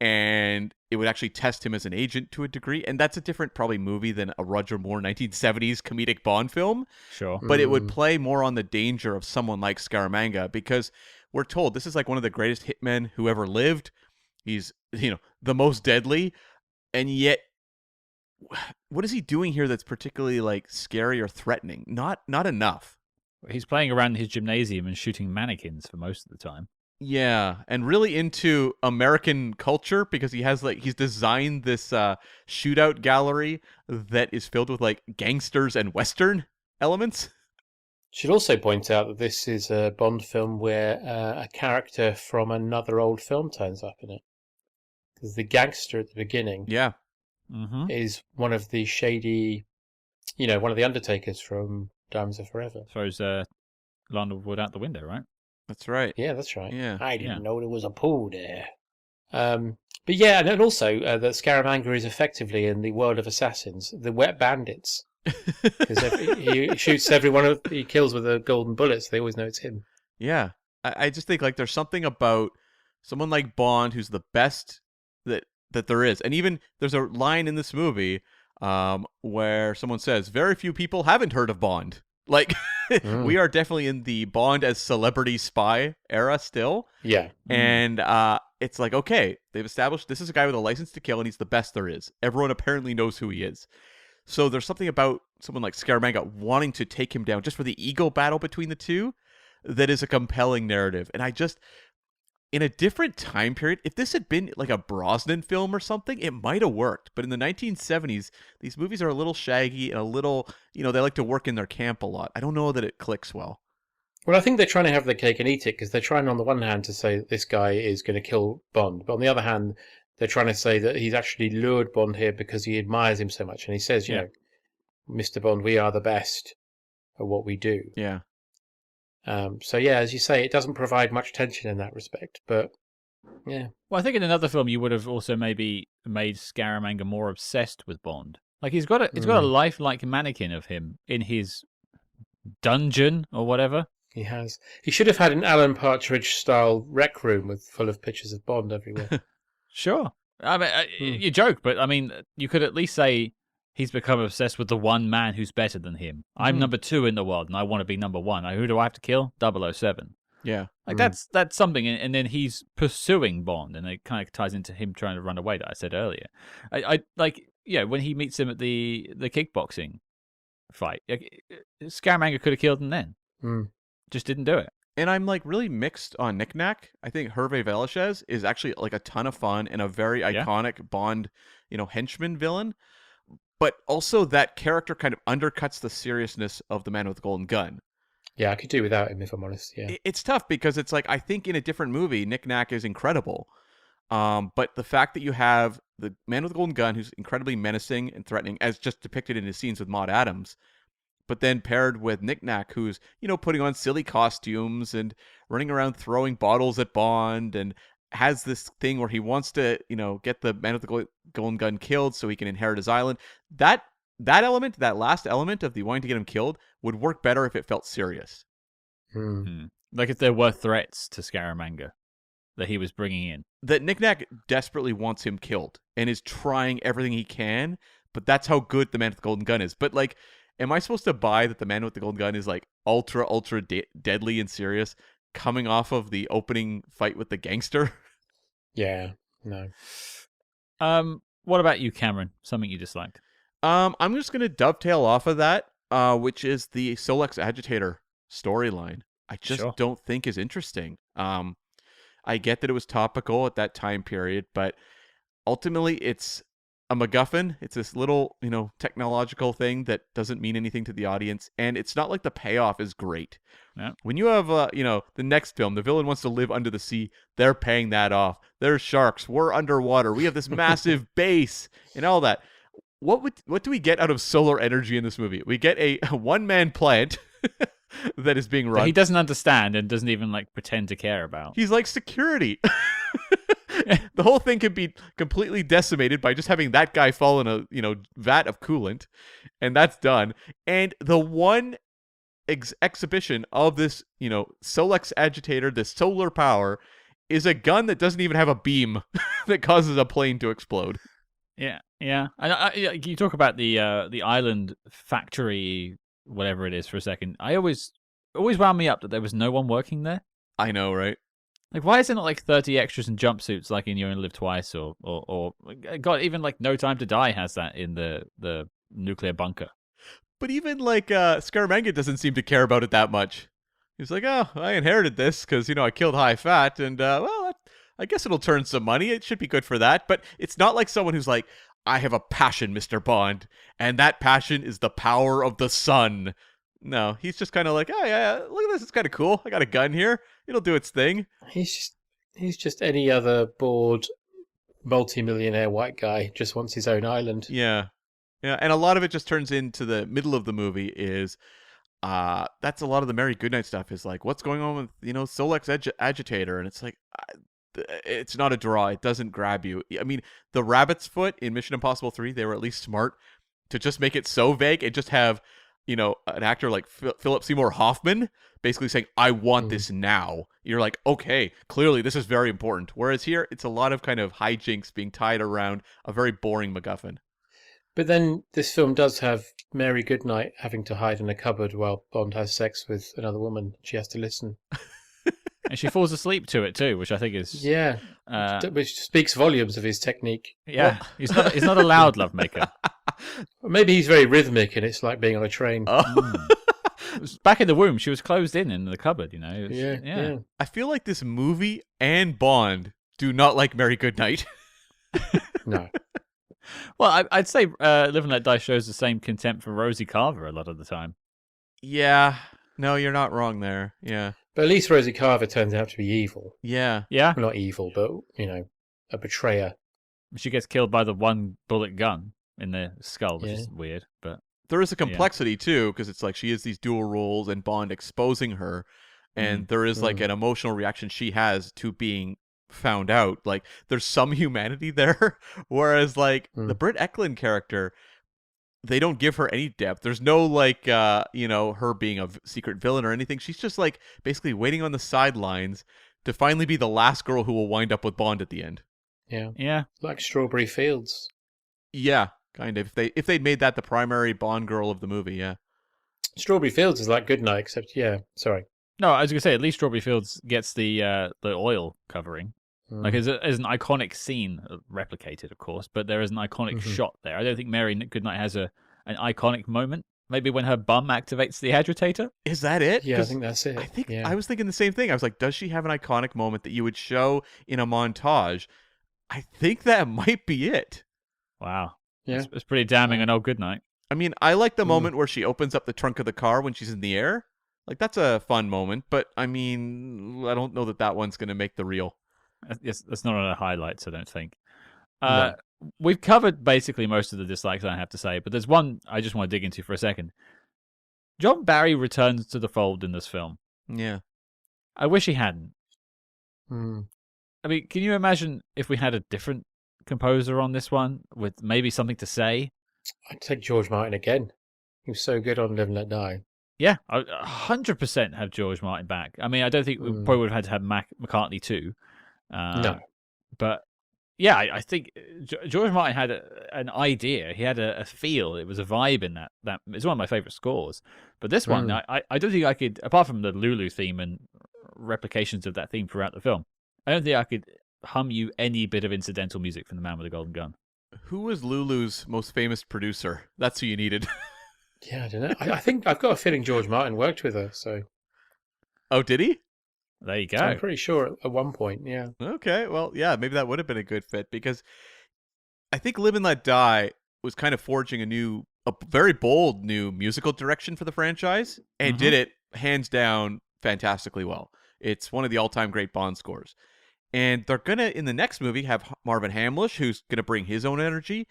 S2: and it would actually test him as an agent to a degree. And that's a different probably movie than a Roger Moore 1970s comedic Bond film.
S1: Sure.
S2: But it would play more on the danger of someone like Scaramanga, because we're told this is like one of the greatest hitmen who ever lived. He's, the most deadly. And yet, what is he doing here that's particularly like scary or threatening? Not enough.
S1: He's playing around in his gymnasium and shooting mannequins for most of the time.
S2: Yeah, and really into American culture, because he's designed this shootout gallery that is filled with like gangsters and Western elements.
S3: Should also point out that this is a Bond film where a character from another old film turns up in it. Because the gangster at the beginning is one of the shady, one of the Undertakers from Diamonds Are Forever.
S1: Throws Lionel Wood out the window, right?
S2: That's right.
S3: Yeah, that's right.
S2: Yeah.
S3: I didn't know there was a pool there. But yeah, and also that Scaramanga is effectively in the world of assassins, the wet bandits. Because he shoots everyone he kills with a golden bullet, so they always know it's him.
S2: Yeah. I just think like there's something about someone like Bond who's the best that there is. And even there's a line in this movie where someone says, very few people haven't heard of Bond. Like, we are definitely in the Bond as celebrity spy era still.
S3: Yeah.
S2: And it's like, okay, they've established this is a guy with a license to kill, and he's the best there is. Everyone apparently knows who he is. So there's something about someone like Scaramanga wanting to take him down just for the ego battle between the two that is a compelling narrative. And I just, in a different time period, if this had been like a Brosnan film or something, it might have worked. But in the 1970s, these movies are a little shaggy and a little, they like to work in their camp a lot. I don't know that it clicks well.
S3: Well, I think they're trying to have their cake and eat it, because they're trying on the one hand to say that this guy is going to kill Bond. But on the other hand, they're trying to say that he's actually lured Bond here because he admires him so much. And he says, Mr. Bond, we are the best at what we do.
S2: Yeah.
S3: So yeah, as you say, it doesn't provide much tension in that respect, but yeah.
S1: Well, I think in another film you would have also maybe made Scaramanga more obsessed with Bond. Like he's got a lifelike mannequin of him in his dungeon or whatever.
S3: He has. He should have had an Alan Partridge style rec room full of pictures of Bond everywhere.
S1: Sure. I mean, you joke, but I mean, you could at least say he's become obsessed with the one man who's better than him. I'm number 2 in the world, and I want to be number 1. Who do I have to kill? 007.
S2: Yeah.
S1: Like that's something, and then he's pursuing Bond, and it kind of ties into him trying to run away that I said earlier. I like, when he meets him at the kickboxing fight, Scaramanga could have killed him then. Just didn't do it.
S2: And I'm like really mixed on Knick-Knack. I think Hervé Villechaize is actually like a ton of fun and a very iconic Bond, henchman villain. But also that character kind of undercuts the seriousness of the man with the golden gun.
S3: Yeah, I could do without him if I'm honest. Yeah.
S2: It's tough because it's like I think in a different movie, Knick-Knack is incredible. But the fact that you have the man with the golden gun who's incredibly menacing and threatening, as just depicted in his scenes with Maud Adams, but then paired with Knick-Knack, who's, putting on silly costumes and running around throwing bottles at Bond and has this thing where he wants to, get the man with the golden gun killed so he can inherit his island. That element, that last element of the wanting to get him killed would work better if it felt serious.
S1: Like if there were threats to Scaramanga that he was bringing in.
S2: That Knick-Knack desperately wants him killed and is trying everything he can, but that's how good the man with the golden gun is. But like, am I supposed to buy that the man with the golden gun is like ultra deadly and serious coming off of the opening fight with the gangster?
S3: Yeah, no.
S1: What about you, Cameron? Something you disliked?
S2: I'm just going to dovetail off of that, which is the Solex Agitator storyline. I just don't think is interesting. I get that it was topical at that time period, but ultimately it's a MacGuffin. It's this little, technological thing that doesn't mean anything to the audience, and it's not like the payoff is great.
S1: Yeah.
S2: When you have, the next film, the villain wants to live under the sea, they're paying that off. There's sharks, we're underwater, we have this massive base, and all that. What do we get out of solar energy in this movie? We get a one-man plant that is being run.
S1: That he doesn't understand and doesn't even like pretend to care about.
S2: He's like security. The whole thing could be completely decimated by just having that guy fall in a vat of coolant, and that's done. And the one exhibition of this Solex Agitator, this solar power, is a gun that doesn't even have a beam that causes a plane to explode.
S1: Yeah. And you talk about the island factory, whatever it is, for a second. I always wound me up that there was no one working there.
S2: I know, right?
S1: Like, why is there not like 30 extras and jumpsuits like in You Only Live Twice, or God, even like No Time to Die has that in the nuclear bunker.
S2: But even like Scaramanga doesn't seem to care about it that much. He's like, oh, I inherited this because I killed High Fat, and I guess it'll turn some money. It should be good for that. But it's not like someone who's like, I have a passion, Mr. Bond, and that passion is the power of the sun. No, he's just kind of like, oh yeah, look at this, it's kind of cool. I got a gun here. It'll do its thing.
S3: He's just any other bored multi-millionaire white guy. Just wants his own island.
S2: Yeah, and a lot of it just turns into the middle of the movie is, that's a lot of the Mary Goodnight stuff is like, what's going on with Solex Agitator, and it's like, it's not a draw. It doesn't grab you. I mean, the rabbit's foot in Mission Impossible 3, they were at least smart to just make it so vague and just have an actor like Philip Seymour Hoffman basically saying, I want this now. You're like, okay, clearly this is very important. Whereas here, it's a lot of kind of hijinks being tied around a very boring MacGuffin.
S3: But then this film does have Mary Goodnight having to hide in a cupboard while Bond has sex with another woman. She has to listen.
S1: And she falls asleep to it too, which I think is...
S3: Yeah, which speaks volumes of his technique.
S1: Yeah, he's not a loud lovemaker.
S3: Maybe he's very rhythmic and it's like being on a train.
S1: Back in the womb, she was closed in the cupboard,
S3: Yeah.
S2: I feel like this movie and Bond do not like Mary Goodnight.
S3: No.
S1: Well, I'd say Live and Let Die shows the same contempt for Rosie Carver a lot of the time.
S2: Yeah. No, you're not wrong there. Yeah.
S3: But at least Rosie Carver turns out to be evil.
S2: Yeah.
S1: Yeah.
S3: Well, not evil, but, a betrayer.
S1: She gets killed by the one bullet gun in the skull, which is weird, but...
S2: There is a complexity, too, because it's like she has these dual roles and Bond exposing her, and there is like an emotional reaction she has to being found out. Like, there's some humanity there, whereas like the Britt Ekland character, they don't give her any depth. There's no like, her being a secret villain or anything. She's just like basically waiting on the sidelines to finally be the last girl who will wind up with Bond at the end.
S1: Yeah.
S3: Like Strawberry Fields.
S2: Yeah, kind of. If they'd made that the primary Bond girl of the movie, yeah.
S3: Strawberry Fields is like Goodnight, except, sorry.
S1: No, I was going to say, at least Strawberry Fields gets the oil covering. Like, there's an iconic scene, replicated, of course, but there is an iconic shot there. I don't think Mary Goodnight has an iconic moment maybe when her bum activates the agitator.
S2: Is that it?
S3: Yeah, I
S2: 'Cause
S3: think that's it.
S2: I think
S3: yeah.
S2: I was thinking the same thing. I was like, does she have an iconic moment that you would show in a montage? I think that might be it.
S1: Wow.
S3: Yeah.
S1: It's pretty damning on old Goodnight.
S2: I mean, I like the moment where she opens up the trunk of the car when she's in the air. Like, that's a fun moment, but I mean, I don't know that one's going to make the reel.
S1: Yes, that's not on the highlights, I don't think.
S3: No.
S1: We've covered basically most of the dislikes, I have to say, but there's one I just want to dig into for a second. John Barry returns to the fold in this film.
S2: Yeah.
S1: I wish he hadn't.
S3: Hmm.
S1: I mean, can you imagine if we had a different composer on this one with maybe something to say?
S3: I'd take George Martin again. He was so good on Live and Let Die.
S1: Yeah, 100% have George Martin back. I mean, I don't think we probably would have had to have McCartney too.
S3: No.
S1: But yeah, I think George Martin had an idea. He had a feel. It was a vibe in that. It's one of my favorite scores. But this one, I don't think I could, apart from the Lulu theme and replications of that theme throughout the film, I don't think I could hum you any bit of incidental music from The Man with the Golden Gun.
S2: Who was Lulu's most famous producer? That's who you needed.
S3: Yeah, I don't know. I think I've got a feeling George Martin worked with her, so
S2: Oh, did he?
S1: There you go.
S3: so I'm pretty sure at one point, yeah.
S2: Okay, well, yeah, maybe that would have been a good fit because I think Live and Let Die was kind of forging a very bold new musical direction for the franchise and did it hands down fantastically well. It's one of the all-time great Bond scores. And they're going to, in the next movie, have Marvin Hamlish, who's going to bring his own energy.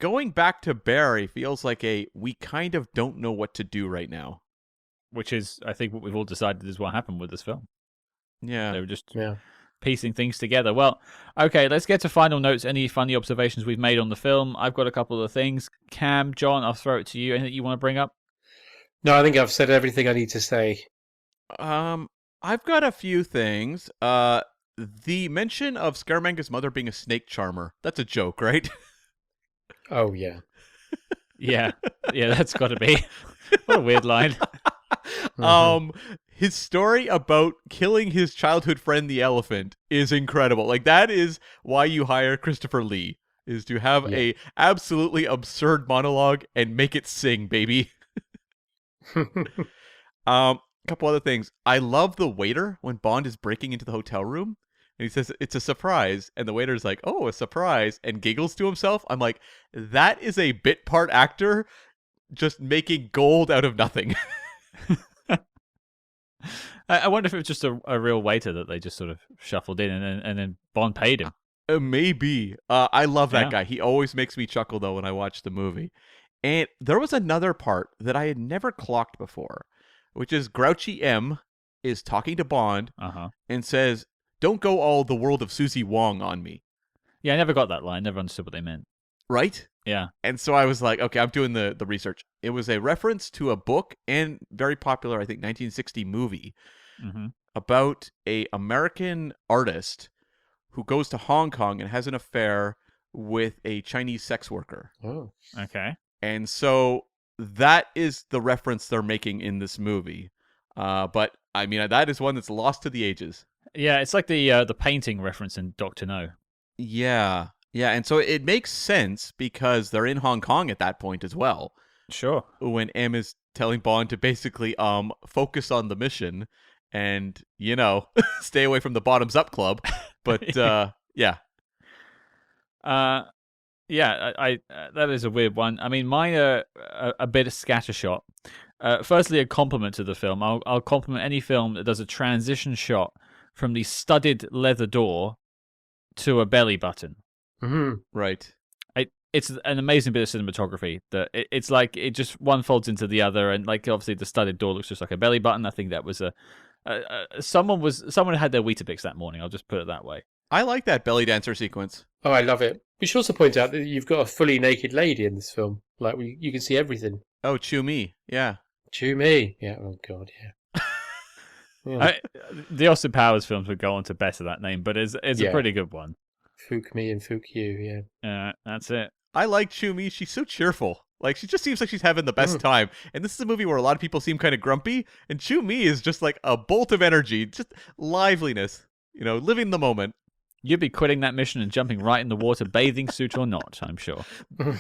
S2: Going back to Barry feels like we kind of don't know what to do right now.
S1: Which is, I think, what we've all decided is what happened with this film.
S2: Yeah.
S1: They were just
S3: Yeah.
S1: piecing things together. Well, okay, let's get to final notes. Any funny observations we've made on the film? I've got a couple of things. Cam, John, I'll throw it to you. Anything you want to bring up?
S3: No, I think I've said everything I need to say.
S2: I've got a few things. The mention of Scaramanga's mother being a snake charmer. That's a joke, right?
S3: Oh, yeah.
S1: Yeah, that's got to be. What a weird line.
S2: His story about killing his childhood friend the elephant is incredible. Like, that is why you hire Christopher Lee, is to have a absolutely absurd monologue and make it sing, baby. Couple other things. I love the waiter when Bond is breaking into the hotel room and he says it's a surprise, and the waiter's like, "Oh, a surprise," and giggles to himself. I'm like, that is a bit part actor just making gold out of nothing.
S1: I wonder if it was just a real waiter that they just sort of shuffled in and then Bond paid him.
S2: Maybe. I love that guy. He always makes me chuckle, though, when I watch the movie. And there was another part that I had never clocked before, which is Grouchy M is talking to Bond and says, "Don't go all the world of Susie Wong on me."
S1: Yeah, I never got that line. Never understood what they meant.
S2: Right?
S1: Yeah.
S2: And so I was like, okay, I'm doing the research. It was a reference to a book and very popular, I think, 1960 movie about a American artist who goes to Hong Kong and has an affair with a Chinese sex worker.
S3: Oh.
S1: Okay.
S2: And so that is the reference they're making in this movie. But I mean, that is one that's lost to the ages.
S1: Yeah, it's like the painting reference in Dr. No.
S2: Yeah. Yeah, and so it makes sense because they're in Hong Kong at that point as well.
S1: Sure.
S2: When M is telling Bond to basically focus on the mission and, stay away from the bottoms up club. But yeah.
S1: Yeah, I that is a weird one. I mean, mine are a bit of scattershot. Firstly, a compliment to the film. I'll compliment any film that does a transition shot from the studded leather door to a belly button.
S2: Right.
S1: It's an amazing bit of cinematography. That it's like it just one folds into the other, and like obviously the studded door looks just like a belly button. I think that was someone had their Weetabix that morning. I'll just put it that way.
S2: I like that belly dancer sequence.
S3: Oh, I love it. We should also point out that you've got a fully naked lady in this film. Like, you can see everything.
S2: Oh, Chew Me. Yeah.
S3: Chew Me. Yeah, oh God, yeah.
S1: The Austin Powers films would go on to better that name, but it's a pretty good one.
S3: Fook Me and Fook You, yeah.
S1: That's it.
S2: I like Chew Me. She's so cheerful. Like, she just seems like she's having the best time. And this is a movie where a lot of people seem kind of grumpy, and Chew Me is just like a bolt of energy, just liveliness, living the moment.
S1: You'd be quitting that mission and jumping right in the water, bathing suit or not, I'm sure.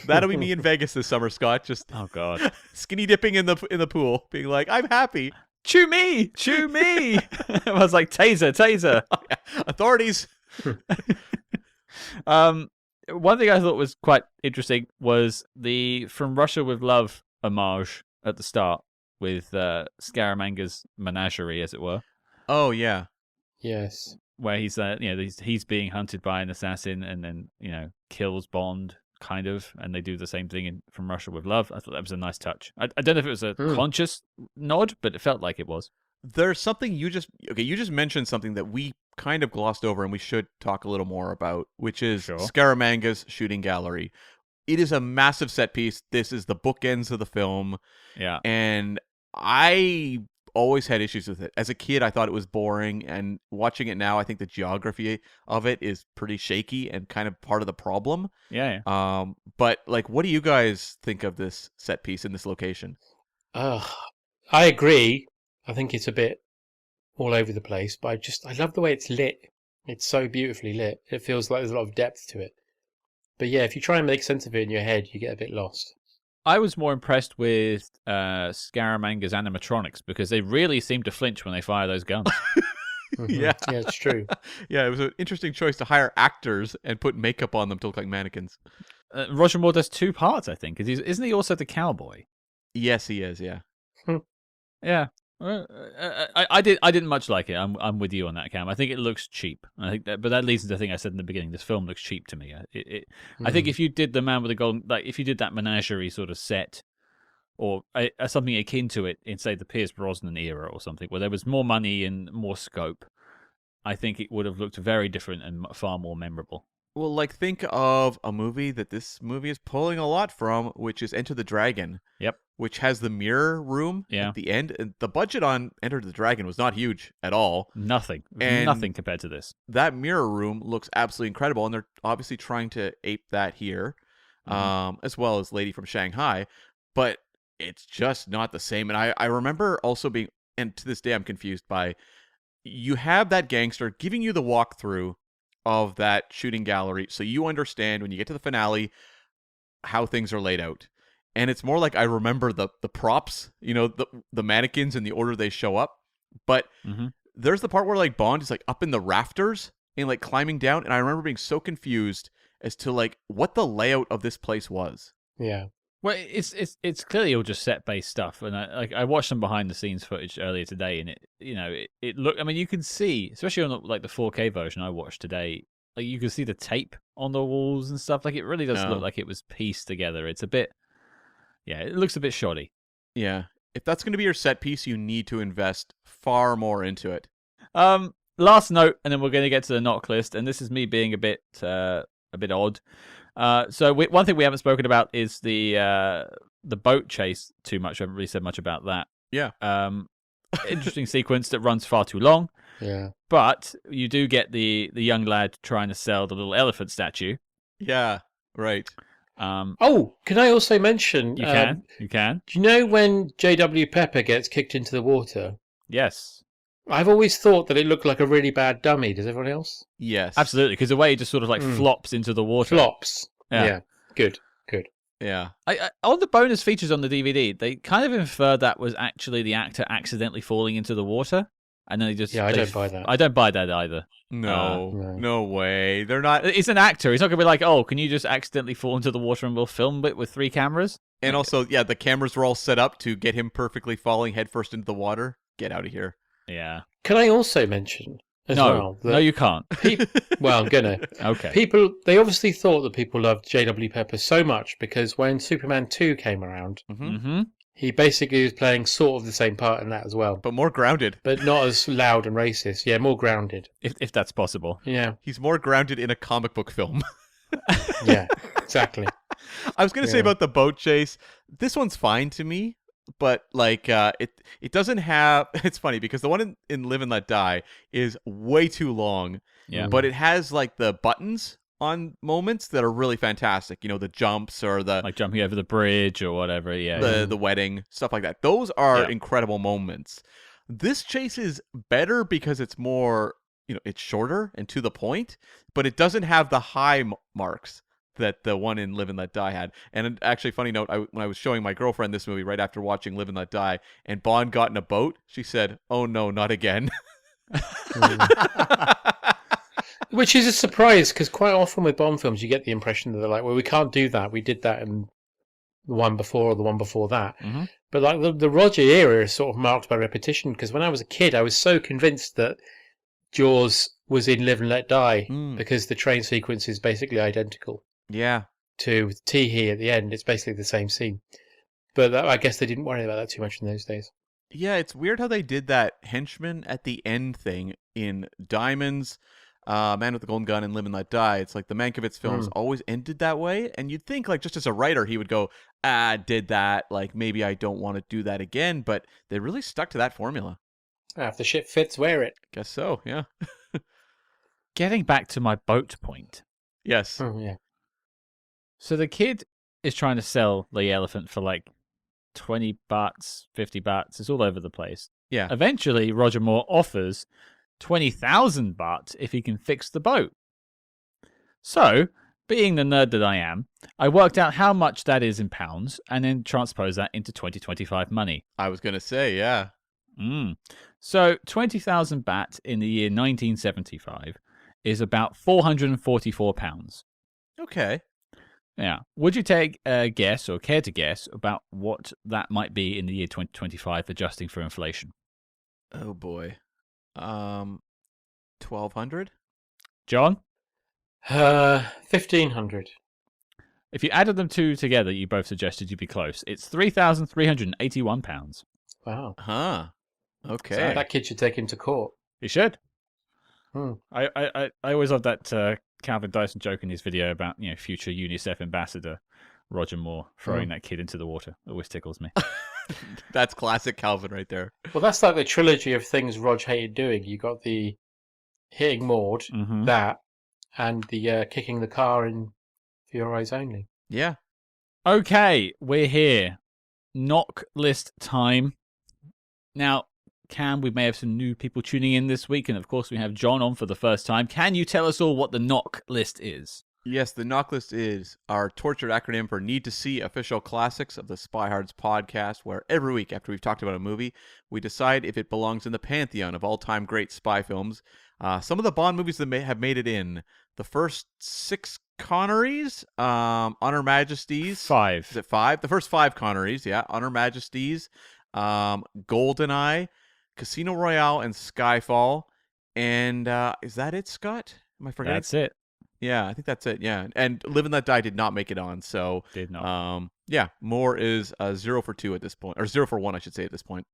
S2: That'll be me in Vegas this summer, Scott. Just
S1: Oh, God.
S2: skinny dipping in the pool, being like, I'm happy.
S1: Chew me! Chew me! I was like, taser.
S2: Authorities.
S1: One thing I thought was quite interesting was the From Russia with Love homage at the start with Scaramanga's menagerie, as it were.
S2: Oh, yeah.
S3: Yes.
S1: Where he's he's being hunted by an assassin and then kills Bond kind of, and they do the same thing in From Russia with Love. I thought that was a nice touch. I don't know if it was a conscious nod, but it felt like it was.
S2: There's something you just mentioned something that we kind of glossed over and we should talk a little more about, which is Scaramanga's shooting gallery. It is a massive set piece. This is the bookends of the film.
S1: Yeah.
S2: And I always had issues with it. As a kid, I thought it was boring, and watching it now, I think the geography of it is pretty shaky and kind of part of the problem.
S1: Yeah.
S2: But like, what do you guys think of this set piece in this location?
S3: I agree. I think it's a bit all over the place, but I love the way it's lit. It's so beautifully lit. It feels like there's a lot of depth to it. But yeah, if you try and make sense of it in your head, you get a bit lost.
S1: I was more impressed with Scaramanga's animatronics because they really seem to flinch when they fire those guns.
S2: Yeah,
S3: it's true.
S2: Yeah, it was an interesting choice to hire actors and put makeup on them to look like mannequins.
S1: Roger Moore does two parts, I think. Isn't he also the cowboy?
S2: Yes, he is. Yeah.
S1: Yeah. I didn't much like it. I'm with you on that, Cam. I think it looks cheap. But that leads to the thing I said in the beginning. This film looks cheap to me. I think if you did the Man with the Golden, like if you did that menagerie sort of set, or something akin to it in, say, the Pierce Brosnan era or something, where there was more money and more scope, I think it would have looked very different and far more memorable.
S2: Well, like, think of a movie that this movie is pulling a lot from, which is Enter the Dragon.
S1: Yep.
S2: Which has the mirror room at the end. And the budget on Enter the Dragon was not huge at all.
S1: Nothing compared to this.
S2: That mirror room looks absolutely incredible, and they're obviously trying to ape that here, as well as Lady from Shanghai. But it's just not the same. And I remember also being, and to this day I'm confused by, you have that gangster giving you the walkthrough of that shooting gallery, so you understand when you get to the finale how things are laid out. And it's more like I remember the props, the mannequins and the order they show up. But there's the part where like Bond is like up in the rafters and like climbing down, and I remember being so confused as to like what the layout of this place was.
S3: Yeah.
S1: Well, it's clearly all just set based stuff, and I watched some behind the scenes footage earlier today, and it looked. I mean, you can see, especially on the 4K version I watched today, like you can see the tape on the walls and stuff. Like it really does look like it was pieced together. It's a bit, it looks a bit shoddy.
S2: Yeah, if that's going to be your set piece, you need to invest far more into it.
S1: Last note, and then we're going to get to the knock list, and this is me being a bit odd. So one thing we haven't spoken about is the boat chase too much. I haven't really said much about that.
S2: Yeah.
S1: Interesting sequence that runs far too long.
S3: Yeah.
S1: But you do get the young lad trying to sell the little elephant statue.
S2: Yeah. Right.
S3: Can I also mention?
S1: You can.
S3: Do you know when J.W. Pepper gets kicked into the water?
S1: Yes.
S3: I've always thought that it looked like a really bad dummy. Does everyone else?
S2: Yes.
S1: Absolutely, because the way it just sort of like flops into the water.
S3: Flops. Yeah. Good.
S2: Yeah.
S1: I on the bonus features on the DVD, they kind of inferred that was actually the actor accidentally falling into the water. And then
S3: I don't buy that.
S1: I don't buy that either.
S2: No way. They're not.
S1: He's an actor. He's not going to be like, oh, can you just accidentally fall into the water and we'll film it with 3 cameras?
S2: And also, the cameras were all set up to get him perfectly falling headfirst into the water. Get out of here.
S1: Yeah.
S3: Can I also mention as well?
S1: No, you can't.
S3: Well, I'm gonna.
S1: Okay.
S3: They obviously thought that people loved J.W. Pepper so much because when Superman 2 came around, he basically was playing sort of the same part in that as well.
S2: But more grounded.
S3: But not as loud and racist. Yeah, more grounded.
S1: If that's possible.
S3: Yeah.
S2: He's more grounded in a comic book film.
S3: Yeah, exactly.
S2: I was going to say about the boat chase, this one's fine to me, but like it doesn't have, it's funny because the one in Live and Let Die is way too long.
S1: Yeah.
S2: But it has like the buttons on moments that are really fantastic. The jumps or the
S1: like jumping over the bridge or whatever. Yeah.
S2: The wedding, stuff like that. Those are incredible moments. This chase is better because it's more it's shorter and to the point, but it doesn't have the high marks that the one in Live and Let Die had. And actually, funny note, when I was showing my girlfriend this movie right after watching Live and Let Die, and Bond got in a boat, she said, "Oh no, not again."
S3: Which is a surprise, because quite often with Bond films, you get the impression that they're like, well, we can't do that. We did that in the one before or the one before that.
S1: Mm-hmm.
S3: But like the Roger era is sort of marked by repetition, because when I was a kid, I was so convinced that Jaws was in Live and Let Die because the train sequence is basically identical.
S2: Yeah.
S3: To Tee at the end, it's basically the same scene. But I guess they didn't worry about that too much in those days.
S2: Yeah, it's weird how they did that henchman at the end thing in Diamonds, Man with the Golden Gun, and Live and Let Die. It's like the Mankiewicz films always ended that way, and you'd think, like, just as a writer, he would go, did that, like, maybe I don't want to do that again, but they really stuck to that formula.
S3: If the shit fits, wear it.
S2: Guess so, yeah.
S1: Getting back to my boat point.
S2: Yes.
S3: Oh, yeah.
S1: So the kid is trying to sell the elephant for like $20, $50. It's all over the place.
S2: Yeah.
S1: Eventually, Roger Moore offers 20,000 baht if he can fix the boat. So, being the nerd that I am, I worked out how much that is in pounds and then transposed that into 2025 money.
S2: I was going to say, yeah.
S1: So, 20,000 baht in the year 1975 is about £444.
S2: Okay.
S1: Yeah. Would you take a guess or care to guess about what that might be in the year 2025, adjusting for inflation?
S2: Oh, boy. 1,200?
S1: John?
S3: 1,500.
S1: If you added them two together, you both suggested you'd be close. It's £3,381.
S3: Wow.
S2: Huh. Okay.
S3: So that kid should take him to court.
S1: You should.
S3: Hmm.
S1: I always love that Calvin Dyson joke in his video about future UNICEF ambassador Roger Moore throwing that kid into the water. It always tickles me.
S2: That's classic Calvin right there.
S3: Well, that's like the trilogy of things Rog hated doing. You got the hitting Maud, that, and the kicking the car in For Your Eyes Only.
S2: Yeah.
S1: Okay, we're here. Knock list time. Now, Cam, we may have some new people tuning in this week, and of course we have John on for the first time. Can you tell us all what the knock list is?
S2: Yes, the knock list is our tortured acronym for Need to See Official Classics of the SpyHards podcast, where every week after we've talked about a movie, we decide if it belongs in the pantheon of all-time great spy films. Some of the Bond movies that have made it in. The first 6 Connerys, On Her Majesty's.
S1: 5.
S2: Is it 5? The first 5 Connerys, yeah. On Her Majesty's, GoldenEye, Casino Royale, and Skyfall. And is that it, Scott? Am I forgetting?
S1: That's it.
S2: Yeah, I think that's it. Yeah, and Live and Let Die did not make it on, so
S1: Did not.
S2: yeah, Moore is 0 for 2 at this point, or 0 for 1, I should say, at this point.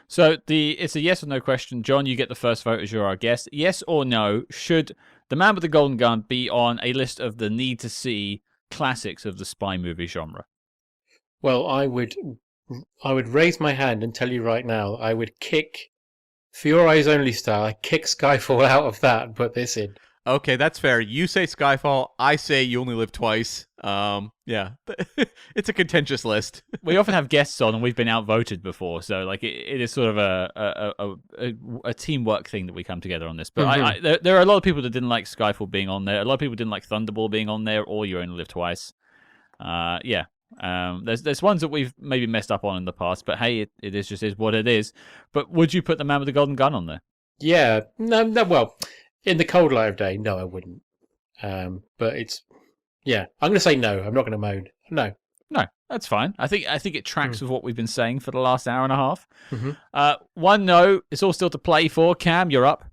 S1: So it's a yes or no question. John, you get the first vote as you're our guest. Yes or no, should The Man with the Golden Gun be on a list of the need to see classics of the spy movie genre?
S3: Well, I would raise my hand and tell you right now, I would kick, For Your Eyes Only style, I kick Skyfall out of that and put this in.
S2: Okay, that's fair. You say Skyfall, I say You Only Live Twice. Yeah, it's a contentious list.
S1: We often have guests on, and we've been outvoted before, so like it is sort of a teamwork thing that we come together on this. But there are a lot of people that didn't like Skyfall being on there. A lot of people didn't like Thunderball being on there, or You Only Live Twice. Yeah. There's ones that we've maybe messed up on in the past, but hey, it is just is what it is. But would you put The Man with the Golden Gun on there?
S3: Yeah, no, well, in the cold light of day, no, I wouldn't. But it's, yeah, I'm going to say no. I'm not going to moan. No,
S1: that's fine. I think it tracks with what we've been saying for the last hour and a half. One no, it's all still to play for. Cam, you're up.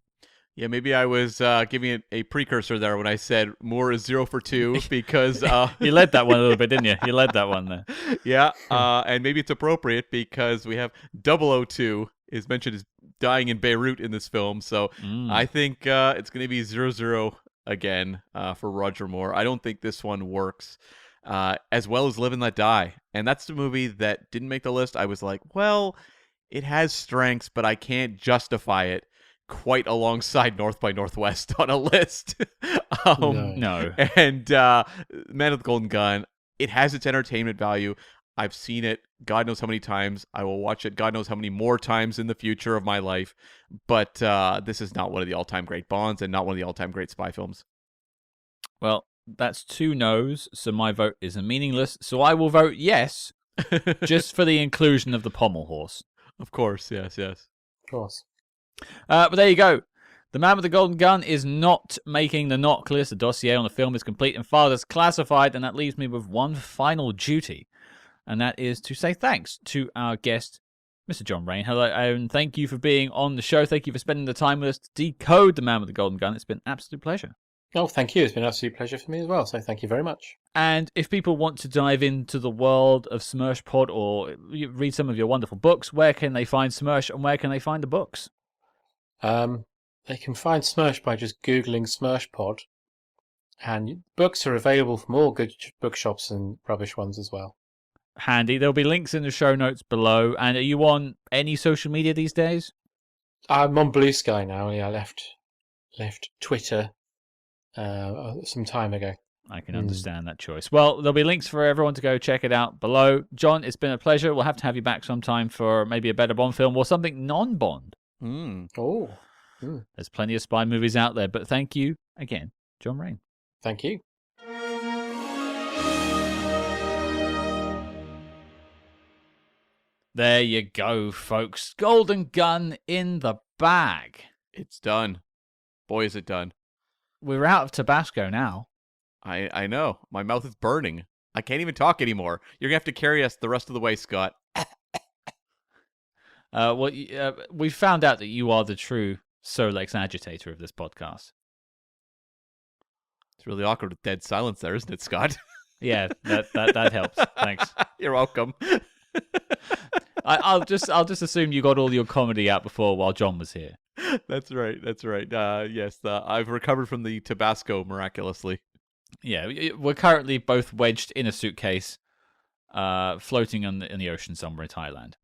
S2: Yeah, maybe I was giving it a precursor there when I said Moore is 0 for 2 because
S1: you led that one a little bit, didn't you? You led that one there.
S2: Yeah, and maybe it's appropriate because we have 002 is mentioned as dying in Beirut in this film, so I think it's going to be 0-0 again for Roger Moore. I don't think this one works as well as Live and Let Die, and that's the movie that didn't make the list. I was like, well, it has strengths, but I can't justify it quite alongside North by Northwest on a list.
S1: No.
S2: And Man of the Golden Gun, it has its entertainment value. I've seen it God knows how many times. I will watch it God knows how many more times in the future of my life. But this is not one of the all-time great Bonds and not one of the all-time great spy films.
S1: Well, that's 2 no's, so my vote is meaningless. So I will vote yes, just for the inclusion of the pommel horse.
S2: Of course, yes.
S3: Of course.
S1: But there you go. The Man with the Golden Gun is not making the knock list. The dossier on the film is complete and filed as classified, and that leaves me with one final duty, and that is to say thanks to our guest, Mr. John Rain. Hello, and thank you for being on the show. Thank you for spending the time with us to decode The Man with the Golden Gun. It's been an absolute pleasure.
S3: Oh, thank you. It's been an absolute pleasure for me as well, so thank you very much.
S1: And if people want to dive into the world of Smersh Pod or read some of your wonderful books, where can they find Smersh and where can they find the books?
S3: They can find Smersh by just Googling Smersh Pod. And books are available from all good bookshops and rubbish ones as well.
S1: Handy. There'll be links in the show notes below. And are you on any social media these days?
S3: I'm on Blue Sky now. Yeah, I left Twitter some time ago.
S1: I can understand that choice. Well, there'll be links for everyone to go check it out below. John, it's been a pleasure. We'll have to have you back sometime for maybe a better Bond film or something non-Bond.
S3: Oh.
S1: There's plenty of spy movies out there, but thank you again, John Rain.
S3: Thank you.
S1: There you go, folks. Golden Gun in the bag.
S2: It's done. Boy, is it done.
S1: We're out of Tabasco now.
S2: I know. My mouth is burning. I can't even talk anymore. You're going to have to carry us the rest of the way, Scott.
S1: We found out that you are the true Solex agitator of this podcast.
S2: It's really awkward with dead silence there, isn't it, Scott?
S1: Yeah, that helps. Thanks.
S2: You're welcome.
S1: I'll just assume you got all your comedy out before while John was here.
S2: That's right. Yes, I've recovered from the Tabasco miraculously.
S1: Yeah, we're currently both wedged in a suitcase, floating in the ocean somewhere in Thailand.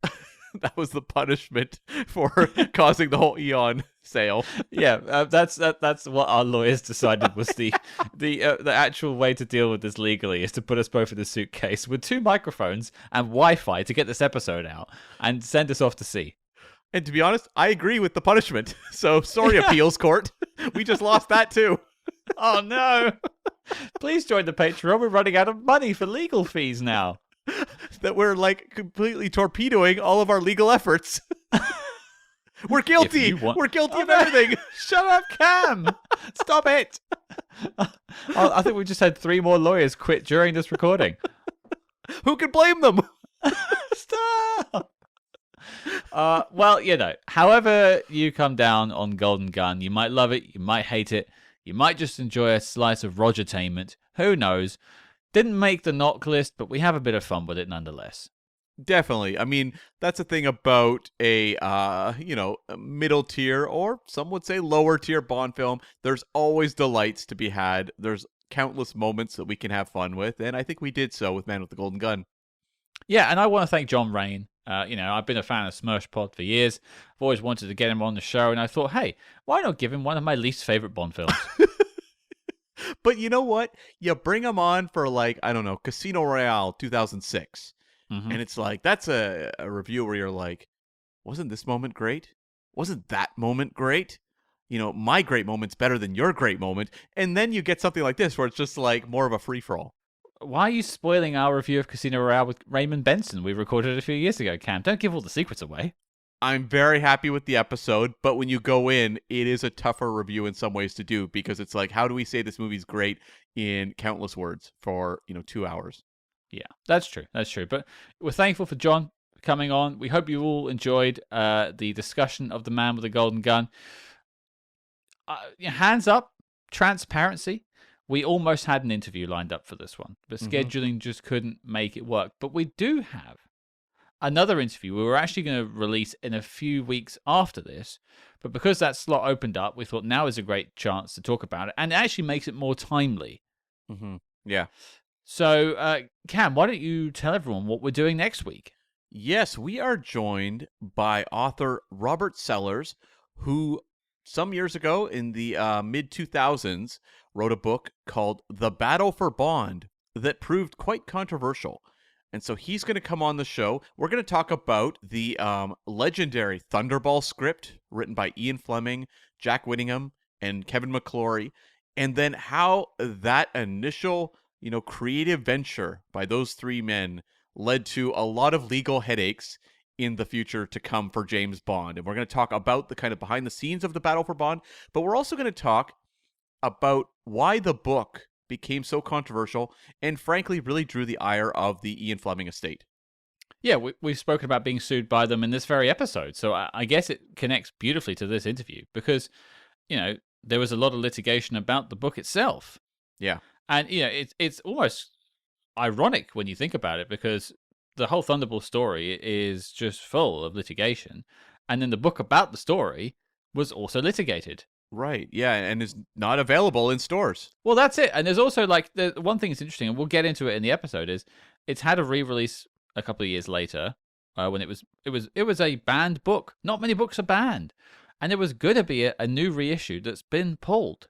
S2: That was the punishment for causing the whole Eon sale.
S1: Yeah, that's what our lawyers decided was the actual way to deal with this legally is to put us both in a suitcase with 2 microphones and Wi-Fi to get this episode out and send us off to sea.
S2: And to be honest, I agree with the punishment. So sorry, appeals court. We just lost that too.
S1: Oh no! Please join the Patreon. We're running out of money for legal fees now.
S2: That we're like completely torpedoing all of our legal efforts. We're guilty. We're guilty of everything.
S1: Shut up, Cam. Stop it. I think we just had 3 more lawyers quit during this recording.
S2: Who can blame them?
S1: Stop. Well, however you come down on Golden Gun, you might love it, you might hate it, you might just enjoy a slice of Rogertainment. Who knows? Didn't make the knock list, but we have a bit of fun with it nonetheless.
S2: Definitely. I mean, that's the thing about a middle tier, or some would say lower tier Bond film. There's always delights to be had. There's countless moments that we can have fun with, and I think we did so with Man with the Golden Gun.
S1: Yeah, and I want to thank John Rain. I've been a fan of Smersh Pod for years. I've always wanted to get him on the show, and I thought, hey, why not give him one of my least favorite Bond films?
S2: But you know what? You bring him on for, like, I don't know, Casino Royale 2006. Mm-hmm. And it's like, that's a review where you're like, wasn't this moment great? Wasn't that moment great? My great moment's better than your great moment. And then you get something like this where it's just like more of a free-for-all.
S1: Why are you spoiling our review of Casino Royale with Raymond Benson? We recorded it a few years ago, Cam. Don't give all the secrets away.
S2: I'm very happy with the episode, but when you go in, it is a tougher review in some ways to do, because it's like, how do we say this movie's great in countless words for, 2 hours?
S1: Yeah, that's true. But we're thankful for John coming on. We hope you all enjoyed the discussion of The Man with the Golden Gun. Hands up, transparency. We almost had an interview lined up for this one, but scheduling just couldn't make it work. But we do have another interview we were actually going to release in a few weeks after this. But because that slot opened up, we thought now is a great chance to talk about it. And it actually makes it more timely.
S2: Mm-hmm. Yeah.
S1: So, Cam, why don't you tell everyone what we're doing next week?
S2: Yes, we are joined by author Robert Sellers, who some years ago in the mid-2000s wrote a book called The Battle for Bond that proved quite controversial. And so he's going to come on the show. We're going to talk about the legendary Thunderball script written by Ian Fleming, Jack Whittingham, and Kevin McClory, and then how that initial, creative venture by those three men led to a lot of legal headaches in the future to come for James Bond. And we're going to talk about the kind of behind the scenes of the battle for Bond, but we're also going to talk about why the book became so controversial and frankly really drew the ire of the Ian Fleming estate.
S1: Yeah, we've spoken about being sued by them in this very episode, so I guess it connects beautifully to this interview because, there was a lot of litigation about the book itself.
S2: Yeah.
S1: And, it's almost ironic when you think about it because the whole Thunderball story is just full of litigation. And then the book about the story was also litigated.
S2: Right, yeah, and is not available in stores.
S1: Well, that's it. And there's also, the one thing that's interesting, and we'll get into it in the episode, is it's had a re-release a couple of years later when it was a banned book. Not many books are banned. And there was going to be a new reissue that's been pulled.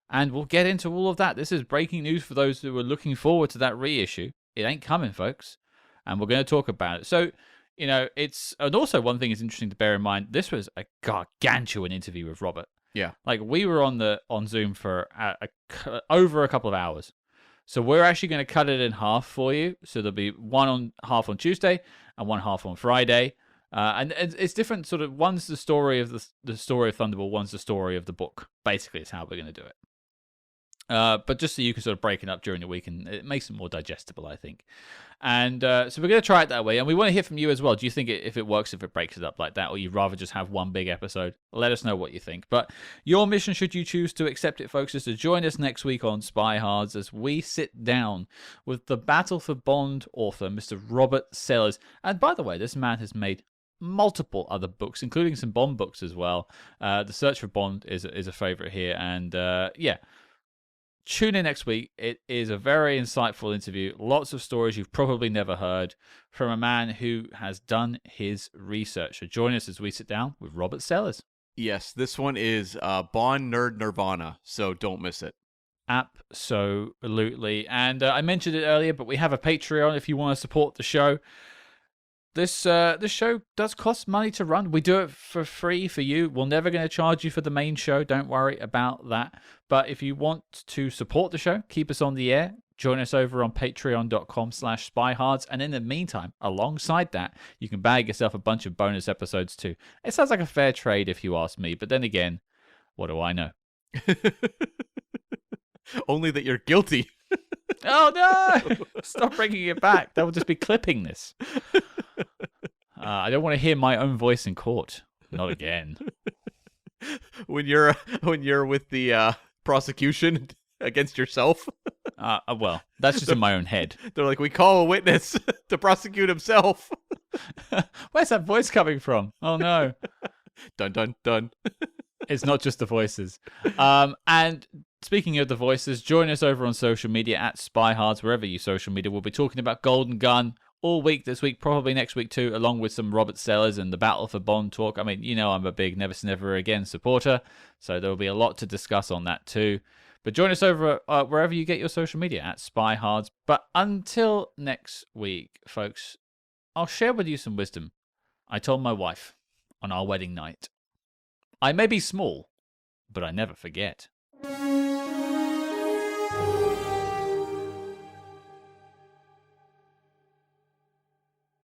S1: And we'll get into all of that. This is breaking news for those who are looking forward to that reissue. It ain't coming, folks. And we're going to talk about it. So, it's... And also, one thing is interesting to bear in mind. This was a gargantuan interview with Robert.
S2: Yeah.
S1: We were on Zoom for over a couple of hours. So we're actually going to cut it in half for you. So there'll be half on Tuesday and one half on Friday. And it's different sort of, one's the story of the story of Thunderball, one's the story of the book. Basically, it's how we're going to do it. But just so you can sort of break it up during the week, and it makes it more digestible, I think. And so we're going to try it that way. And we want to hear from you as well. Do you think if it works, if it breaks it up like that, or you'd rather just have one big episode? Let us know what you think. But your mission, should you choose to accept it, folks, is to join us next week on SpyHards as we sit down with the Battle for Bond author, Mr. Robert Sellers. And by the way, this man has made multiple other books, including some Bond books as well. The Search for Bond is a favorite here. And yeah. Tune in next week. It is a very insightful interview. Lots of stories you've probably never heard from a man who has done his research. So join us as we sit down with Robert Sellers.
S2: Yes, this one is Bond Nerd Nirvana, so don't miss it.
S1: Absolutely. And I mentioned it earlier, but we have a Patreon if you want to support the show. This show does cost money to run. We do it for free for you. We're never going to charge you for the main show. Don't worry about that. But if you want to support the show, keep us on the air, join us over on patreon.com/SpyHards. And in the meantime, alongside that, you can bag yourself a bunch of bonus episodes too. It sounds like a fair trade if you ask me. But then again, what do I know?
S2: Only that you're guilty.
S1: Oh, no! Stop bringing it back. That will just be clipping this. I don't want to hear my own voice in court. Not again.
S2: When you're with the prosecution against yourself.
S1: Well, that's just in my own head.
S2: They're like, we call a witness to prosecute himself.
S1: Where's that voice coming from? Oh, no.
S2: Dun, dun, dun.
S1: It's not just the voices. And speaking of the voices, join us over on social media at SpyHards, wherever you social media. We'll be talking about Golden Gun all week this week, probably next week too, along with some Robert Sellers and the Battle for Bond talk. I mean, I'm a big Never Say Never Again supporter, so there will be a lot to discuss on that too. But join us over wherever you get your social media at SpyHards. But until next week, folks, I'll share with you some wisdom I told my wife on our wedding night. I may be small, but I never forget.